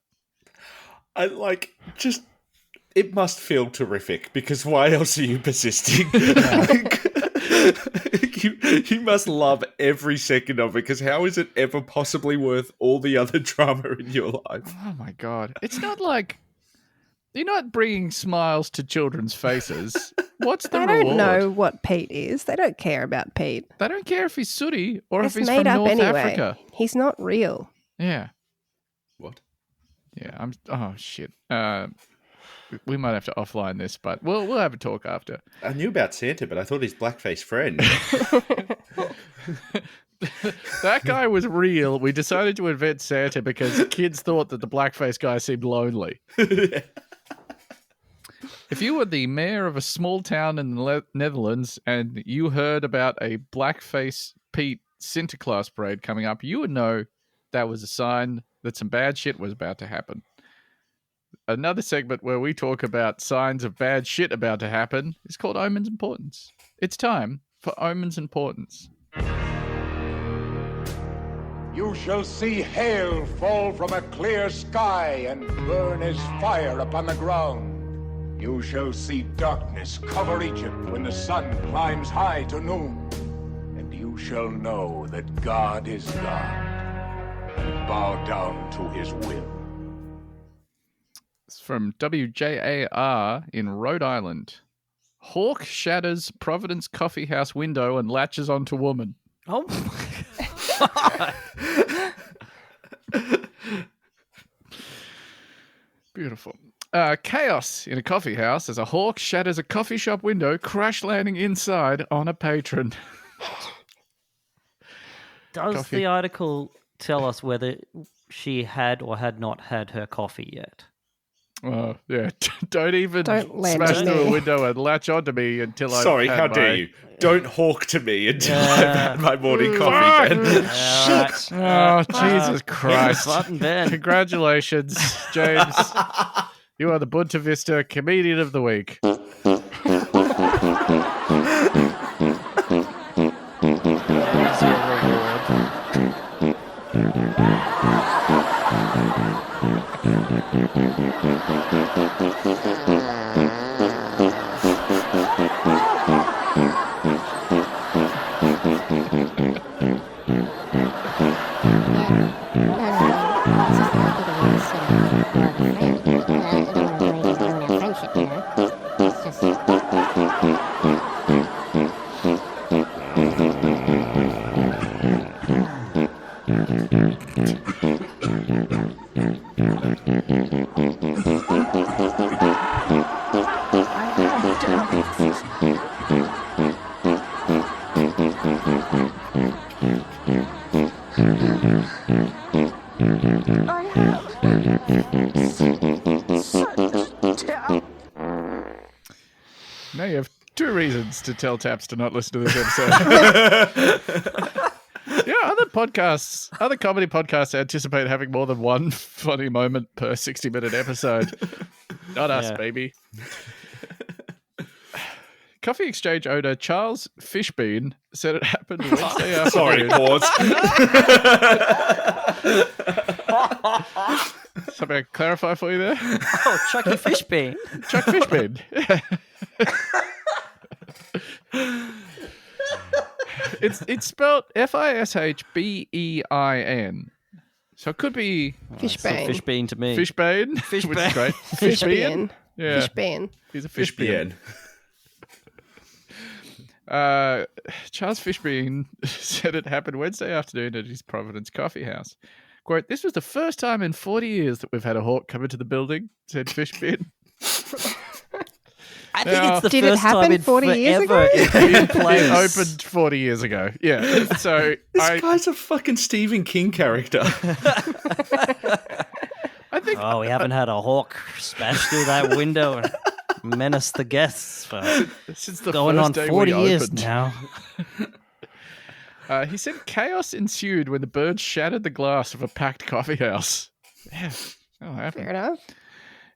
It must feel terrific, because why else are you persisting? You must love every second of it, because how is it ever possibly worth all the other drama in your life? Oh my God. It's not like you're not bringing smiles to children's faces. What's the They reward? don't know what Pete is. They don't care about Pete. They don't care if he's sooty or It's if he's made from up North anyway. Africa. He's not real. Yeah. What? Yeah. Oh shit. We might have to offline this, but we'll have a talk after. I knew about Santa, but I thought his blackface friend. That guy was real. We decided to invent Santa because kids thought that the blackface guy seemed lonely. If you were the mayor of a small town in the Netherlands and you heard about a Blackface Pete Sinterklaas parade coming up, you would know that was a sign that some bad shit was about to happen. Another segment where we talk about signs of bad shit about to happen is called Omen's Importance. It's time for Omen's Importance. You shall see hail fall from a clear sky and burn as fire upon the ground. You shall see darkness cover Egypt when the sun climbs high to noon. And you shall know that God is God, and bow down to his will. It's from WJAR in Rhode Island. Hawk shatters Providence coffee house window and latches onto woman. Oh my God. Beautiful. Chaos in a coffee house as a hawk shatters a coffee shop window, crash landing inside on a patron. Does the article tell us whether she had or had not had her coffee yet? Yeah. Don't land smash on through a me. window and latch onto me until I. Sorry, how dare you? Don't hawk to me until I've had my morning coffee, Ben. Shit. Oh, Jesus Christ. Button, Ben. Congratulations, James. You are the Bunta Vista Comedian of the Week. There's your reward. Now you have two reasons to tell Taps to not listen to this episode. Yeah, other comedy podcasts anticipate having more than one funny moment per 60-minute episode. Not us, baby. Coffee exchange owner Charles Fishbean said it happened Wednesday afternoon. Sorry, pause. Something I can clarify for you there? Oh, Chucky Fishbean. Chuck Fishbean. It's spelled Fishbein. So it could be Fishbane. Fishbean to me. Fishbane. Which is great. Fishbean. Yeah. Fishbean. He's a Fishbean. Charles Fishbean said it happened Wednesday afternoon at his Providence coffee house. Quote, "This was the first time in 40 years that we've had a hawk come into the building," said Fishbean. I think it's the Did it first happen time in 40 years forever ago? it's been It placed. opened 40 years ago. Yeah. So This guy's a fucking Stephen King character. I think Oh, we haven't had a hawk smash through that window and menace the guests for since the going first on day 40 we years opened. now. He said chaos ensued when the birds shattered the glass of a packed coffee house. Yeah. That'll happen. Fair enough.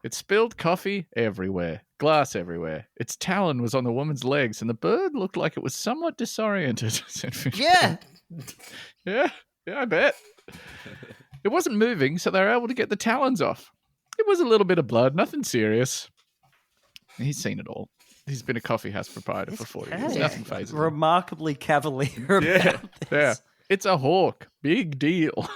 It spilled coffee everywhere, glass everywhere. Its talon was on the woman's legs, and the bird looked like it was somewhat disoriented. said Fishbone. Yeah. Yeah, I bet. It wasn't moving, so they were able to get the talons off. It was a little bit of blood, nothing serious. He's seen it all. He's been a coffee house proprietor for 40 years. Nothing phases him. Remarkably cavalier about Yeah. this. It's a hawk. Big deal.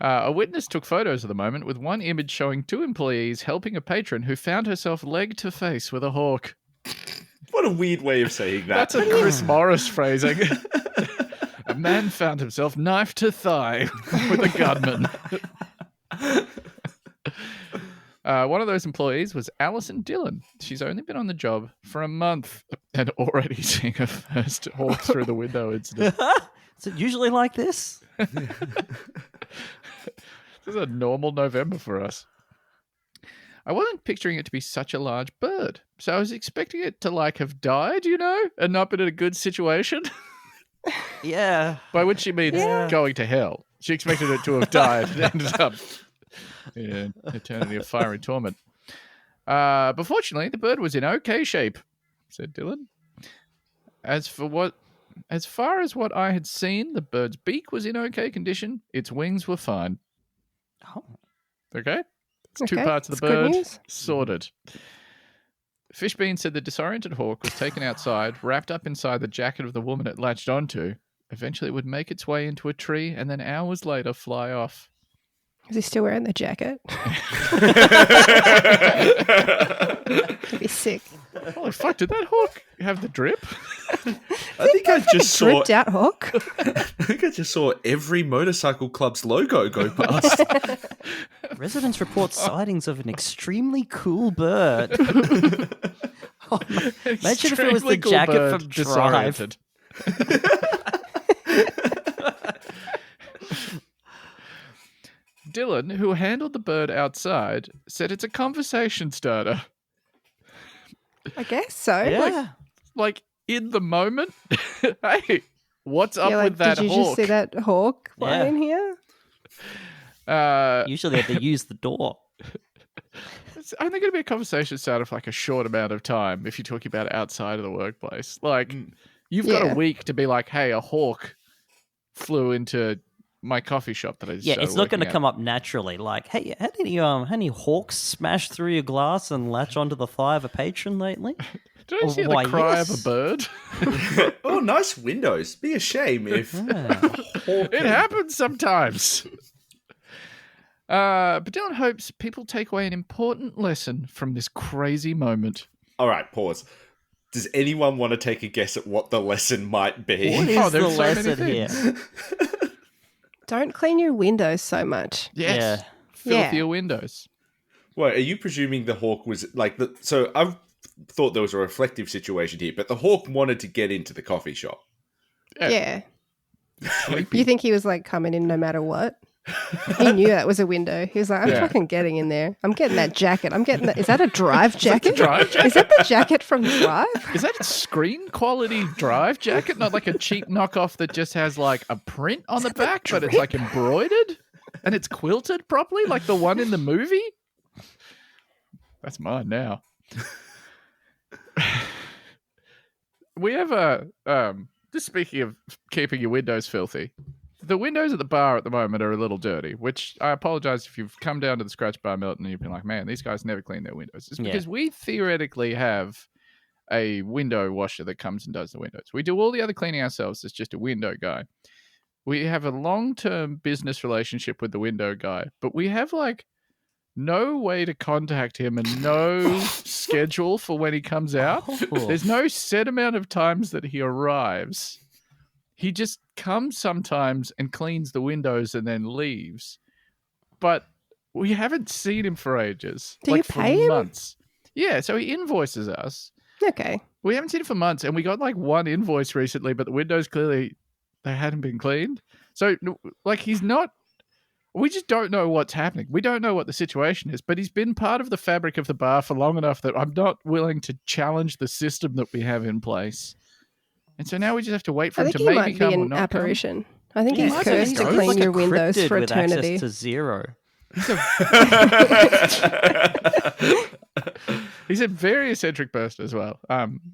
A witness took photos of the moment with one image showing 2 employees helping a patron who found herself leg to face with a hawk. What a weird way of saying that. That's a Chris Morris phrasing. A man found himself knife to thigh with a gunman. One of those employees was Alison Dillon. She's only been on the job for a month and already seeing her first hawk through the window incident. Is it usually like this? This is a normal November for us. I wasn't picturing it to be such a large bird, so I was expecting it to have died, and not been in a good situation. Yeah. By which she means going to hell. She expected it to have died and ended up in an eternity of fiery torment. But fortunately, the bird was in okay shape, said Dylan. As far as what I had seen, the bird's beak was in okay condition. Its wings were fine. Oh. Okay? It's 2 Okay, parts of the that's good bird news. sorted. Fishbean said the disoriented hawk was taken outside, wrapped up inside the jacket of the woman it latched onto. Eventually, it would make its way into a tree and then hours later fly off. Is he still wearing the jacket? He'd be sick. Holy fuck, did that hawk have the drip? I think I just saw. Dripped out hawk. I think I just saw every motorcycle club's logo go past. Residents report sightings of an extremely cool bird. Oh, imagine if it was the Extremely cool jacket bird, from Drive. disoriented. Dylan, who handled the bird outside, said it's a conversation starter. I guess so. Yeah. Like, in the moment, hey, what's up Yeah, with that did you hawk? just see that hawk flying here? Usually they have to use the door. It's only going to be a conversation starter for a short amount of time if you're talking about outside of the workplace. You've got a week to be like, hey, a hawk flew into my coffee shop that I just started It's not going to working come up naturally. Like, hey, had any hawks smash through your glass and latch onto the thigh of a patron lately? at. Did I Oh, hear why, the cry yes. of a bird? Oh, nice windows. Be a shame if. It happens sometimes. But Dylan hopes people take away an important lesson from this crazy moment. All right, pause. Does anyone want to take a guess at what the lesson might be? What is Oh, the there's so many lesson here? things. Don't clean your windows so much. Yes. Yeah. Filthier windows. Well, are you presuming the hawk was So I thought there was a reflective situation here, but the hawk wanted to get into the coffee shop. Yeah. You think he was coming in no matter what? He knew that was a window. He was like, I'm fucking getting in there. I'm getting that jacket. I'm getting that. Is that a Drive jacket? Drive jacket? Is that the jacket from Drive? Is that a screen quality Drive jacket? Not like a cheap knockoff that just has a print on the back, but it's embroidered and it's quilted properly, like the one in the movie? That's mine now. We have just speaking of keeping your windows filthy, the windows at the bar at the moment are a little dirty, which I apologize if you've come down to the Scratch Bar Milton and you've been like, man, these guys never clean their windows. It's because we theoretically have a window washer that comes and does the windows. We do all the other cleaning ourselves. It's just a window guy. We have a long-term business relationship with the window guy, but we have no way to contact him and no schedule for when he comes out. There's no set amount of times that he arrives. He just comes sometimes and cleans the windows and then leaves. But we haven't seen him for ages. Do you for pay him? months. Yeah, so he invoices us. Okay. We haven't seen him for months, and we got one invoice recently, but the windows clearly they hadn't been cleaned. So he's not. We just don't know what's happening. We don't know what the situation is, but he's been part of the fabric of the bar for long enough that I'm not willing to challenge the system that we have in place. And so now we just have to wait for I him think to he maybe might come be or an not apparition. I think Yeah, he's he's cursed to like clean a your windows cryptid for with eternity. access to zero. He's a very eccentric person as well.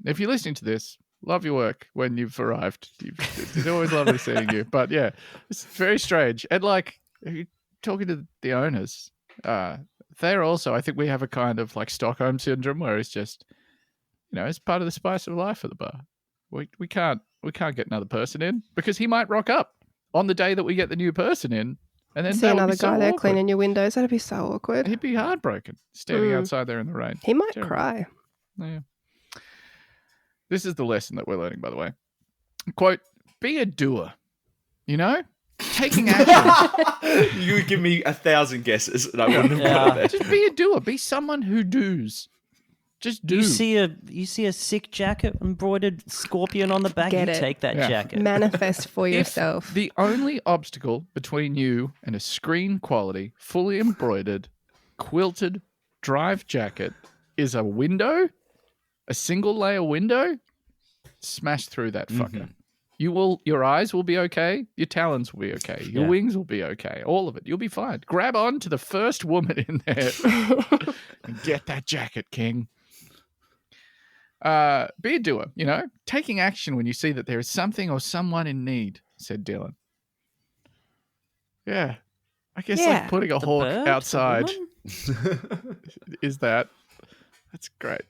If you're listening to this, love your work when you've arrived. It's always lovely seeing you. But yeah, it's very strange. And like, if you're talking to the owners, they're also, I think we have a kind of like Stockholm syndrome where it's just, it's part of the spice of life at the bar. We can't get another person in because he might rock up on the day that we get the new person in. And then see another so guy there awkward. cleaning your windows. That'd be so awkward. He'd be heartbroken standing outside there in the rain. He might Terrible. cry. Yeah. This is the lesson that we're learning, by the way. Quote, be a doer. Taking action. You would give me 1,000 guesses and I wouldn't have got it. Just be a doer. Be someone who does. Just do. You see a sick jacket embroidered scorpion on the back. Get you it. take that jacket. Manifest for yourself. The only obstacle between you and a screen quality, fully embroidered, quilted drive jacket is a window, a single layer window, smash through that fucker. Your eyes will be okay. Your talons will be okay. Your wings will be okay. All of it. You'll be fine. Grab on to the first woman in there and get that jacket, King. Be a doer, taking action when you see that there is something or someone in need, said Dylan. Yeah. I guess like putting a hawk bird, outside is that. That's great.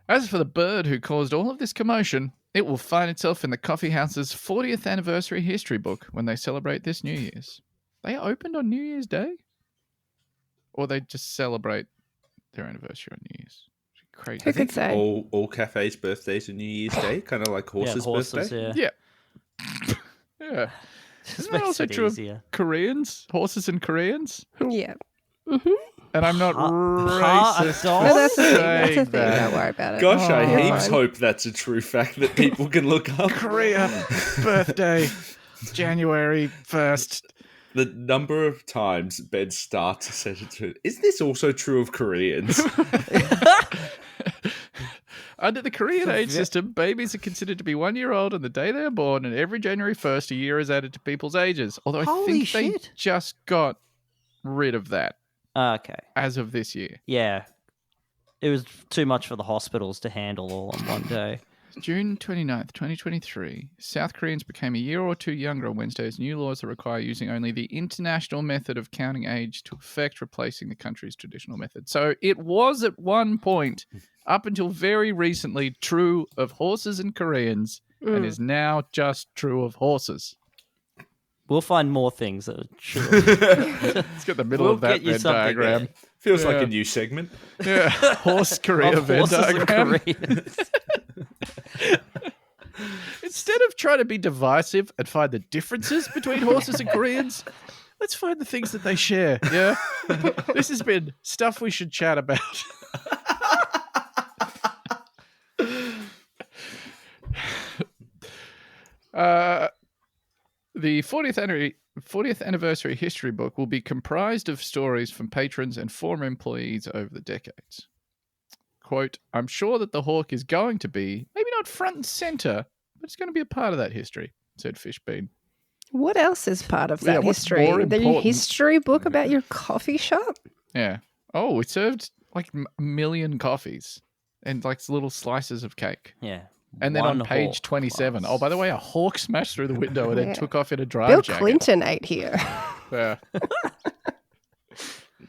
As for the bird who caused all of this commotion, it will find itself in the coffee house's 40th anniversary history book when they celebrate this New Year's. They opened on New Year's Day? Or they just celebrate their anniversary on New Year's? Crazy. Who could say? All cafes' birthdays are New Year's Day, kind of like horses' birthday. Yeah. Yeah. Just Isn't that makes also it true easier. of Koreans? Horses and Koreans? Yeah. And I'm not Ha- racist dog? for That's a thing. saying Don't that. worry about it. Gosh, I You're heaps fine. hope that's a true fact that people can look up. Korea birthday, January 1st. The number of times Ben starts to say it to, is this also true of Koreans? Under the Korean age system, babies are considered to be 1 year old on the day they are born, and every January 1st, a year is added to people's ages. Although I Holy think they shit. just got rid of that Okay. as of this year. Yeah. It was too much for the hospitals to handle all on one day. June 29th, 2023, South Koreans became a year or two younger on Wednesday as new laws that require using only the international method of counting age to effect, replacing the country's traditional method. So it was at one point, up until very recently, true of horses and Koreans, and is now just true of horses. We'll find more things that are true. Let's get the middle We'll of that get you Venn something diagram. there. Feels like Yeah. a new segment. Yeah, horse Korea Of Venn horses and diagram. Koreans. Instead of trying to be divisive and find the differences between horses and Koreans, let's find the things that they share. Yeah, this has been stuff we should chat about. The 40th anniversary history book will be comprised of stories from patrons and former employees over the decades. Quote, I'm sure that the hawk is going to be, maybe not front and center, but it's going to be a part of that history, said Fishbean. What else is part of Yeah, that what's history? more The important? history book about your coffee shop? Yeah. Oh, we served like a million coffees and like little slices of cake. Yeah. And then One on page hawk 27, class. oh, by the way, a hawk smashed through the window and then Yeah. took off in a drive Bill jacket. Clinton ate here. Yeah.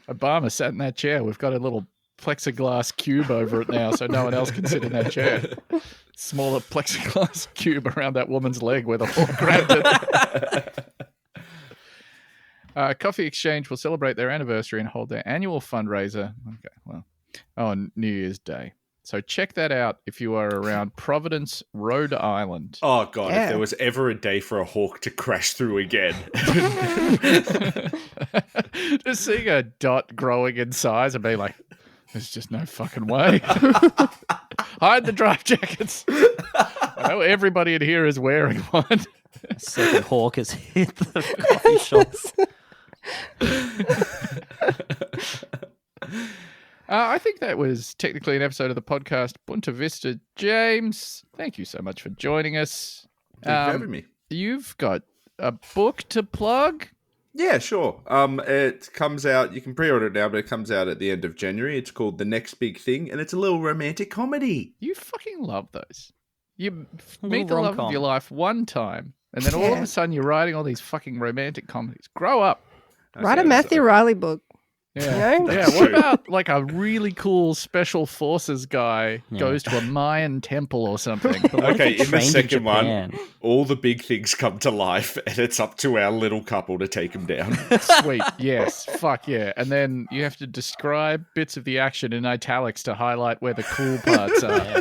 Obama sat in that chair. We've got a little plexiglass cube over it now, so no one else can sit in that chair. Smaller plexiglass cube around that woman's leg where the hawk grabbed it. Coffee Exchange will celebrate their anniversary and hold their annual fundraiser. Okay, well, on New Year's Day. So check that out if you are around Providence, Rhode Island. Oh, God, Yeah. if there was ever a day for a hawk to crash through again. Just seeing a dot growing in size and being like, there's just no fucking way. Hide the drive jackets. I know everybody in here is wearing one. Second hawk has hit the coffee shops. I think that was technically an episode of the podcast Bunta Vista. James, thank you so much for joining us. Thank you for having me. You've got a book to plug? Yeah, sure. It comes out. You can pre-order it now, but it comes out at the end of January. It's called The Next Big Thing, and it's a little romantic comedy. You fucking love those. You A meet the little love of rom-com. your life one time, and then all of Yeah. a sudden you're writing all these fucking romantic comedies. Grow up. Write a Matthew Riley book. Yeah. You know? Yeah. What about like a really cool special forces guy Yeah. goes to a Mayan temple or something? But what if Okay, it in the trained second one, Japan? all the big things come to life, and it's up to our little couple to take them down. Sweet. Yes. Fuck yeah. And then you have to describe bits of the action in italics to highlight where the cool parts are. Yeah.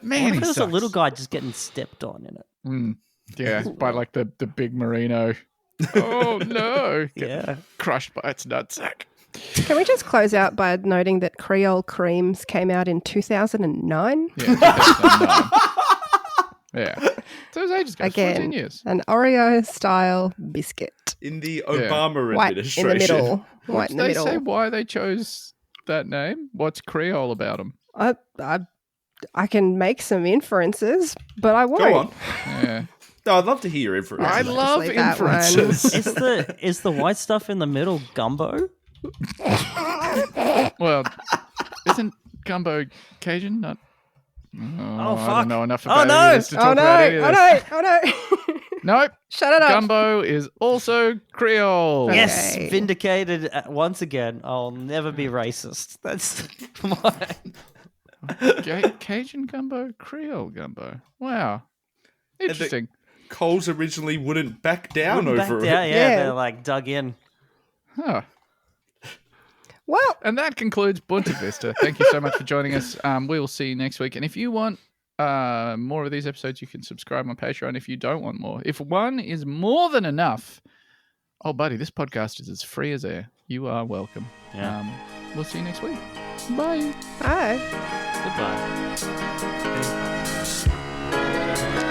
Man, What he if there's a sucks. little guy just getting stepped on in it? Yeah, by like the big merino. Oh no. Get Yeah. crushed by its nutsack. Can we just close out by noting that Creole Creams came out in 2009? Yeah, 2009. Yeah. So it was ages ago. 14 Again, years. an Oreo-style biscuit. In the Obama White in administration. the middle. White in Did the they middle. say why they chose that name? What's Creole about them? I can make some inferences, but I won't. Go on. Yeah. No, I'd love to hear inferences. I love leave that one. inferences. Is the white stuff in the middle gumbo? Well, isn't gumbo Cajun? Not. Oh, I fuck. don't know enough Oh, about no. any of this to talk Oh about no! any of Oh this. no! Oh no! Nope. Shut it up! Gumbo is also Creole. Okay. Yes, vindicated once again. I'll never be racist. That's my... Cajun gumbo, Creole gumbo. Wow. Interesting. Coles originally wouldn't back down Wouldn't over back it. down, yeah, Yeah. they're like dug in. Huh. Well, And that concludes Bunta Vista. Thank you so much for joining us. We will see you next week. And if you want more of these episodes, you can subscribe on Patreon if you don't want more. If one is more than enough, oh, buddy, this podcast is as free as air. You are welcome. Yeah. We'll see you next week. Bye. hi. Goodbye.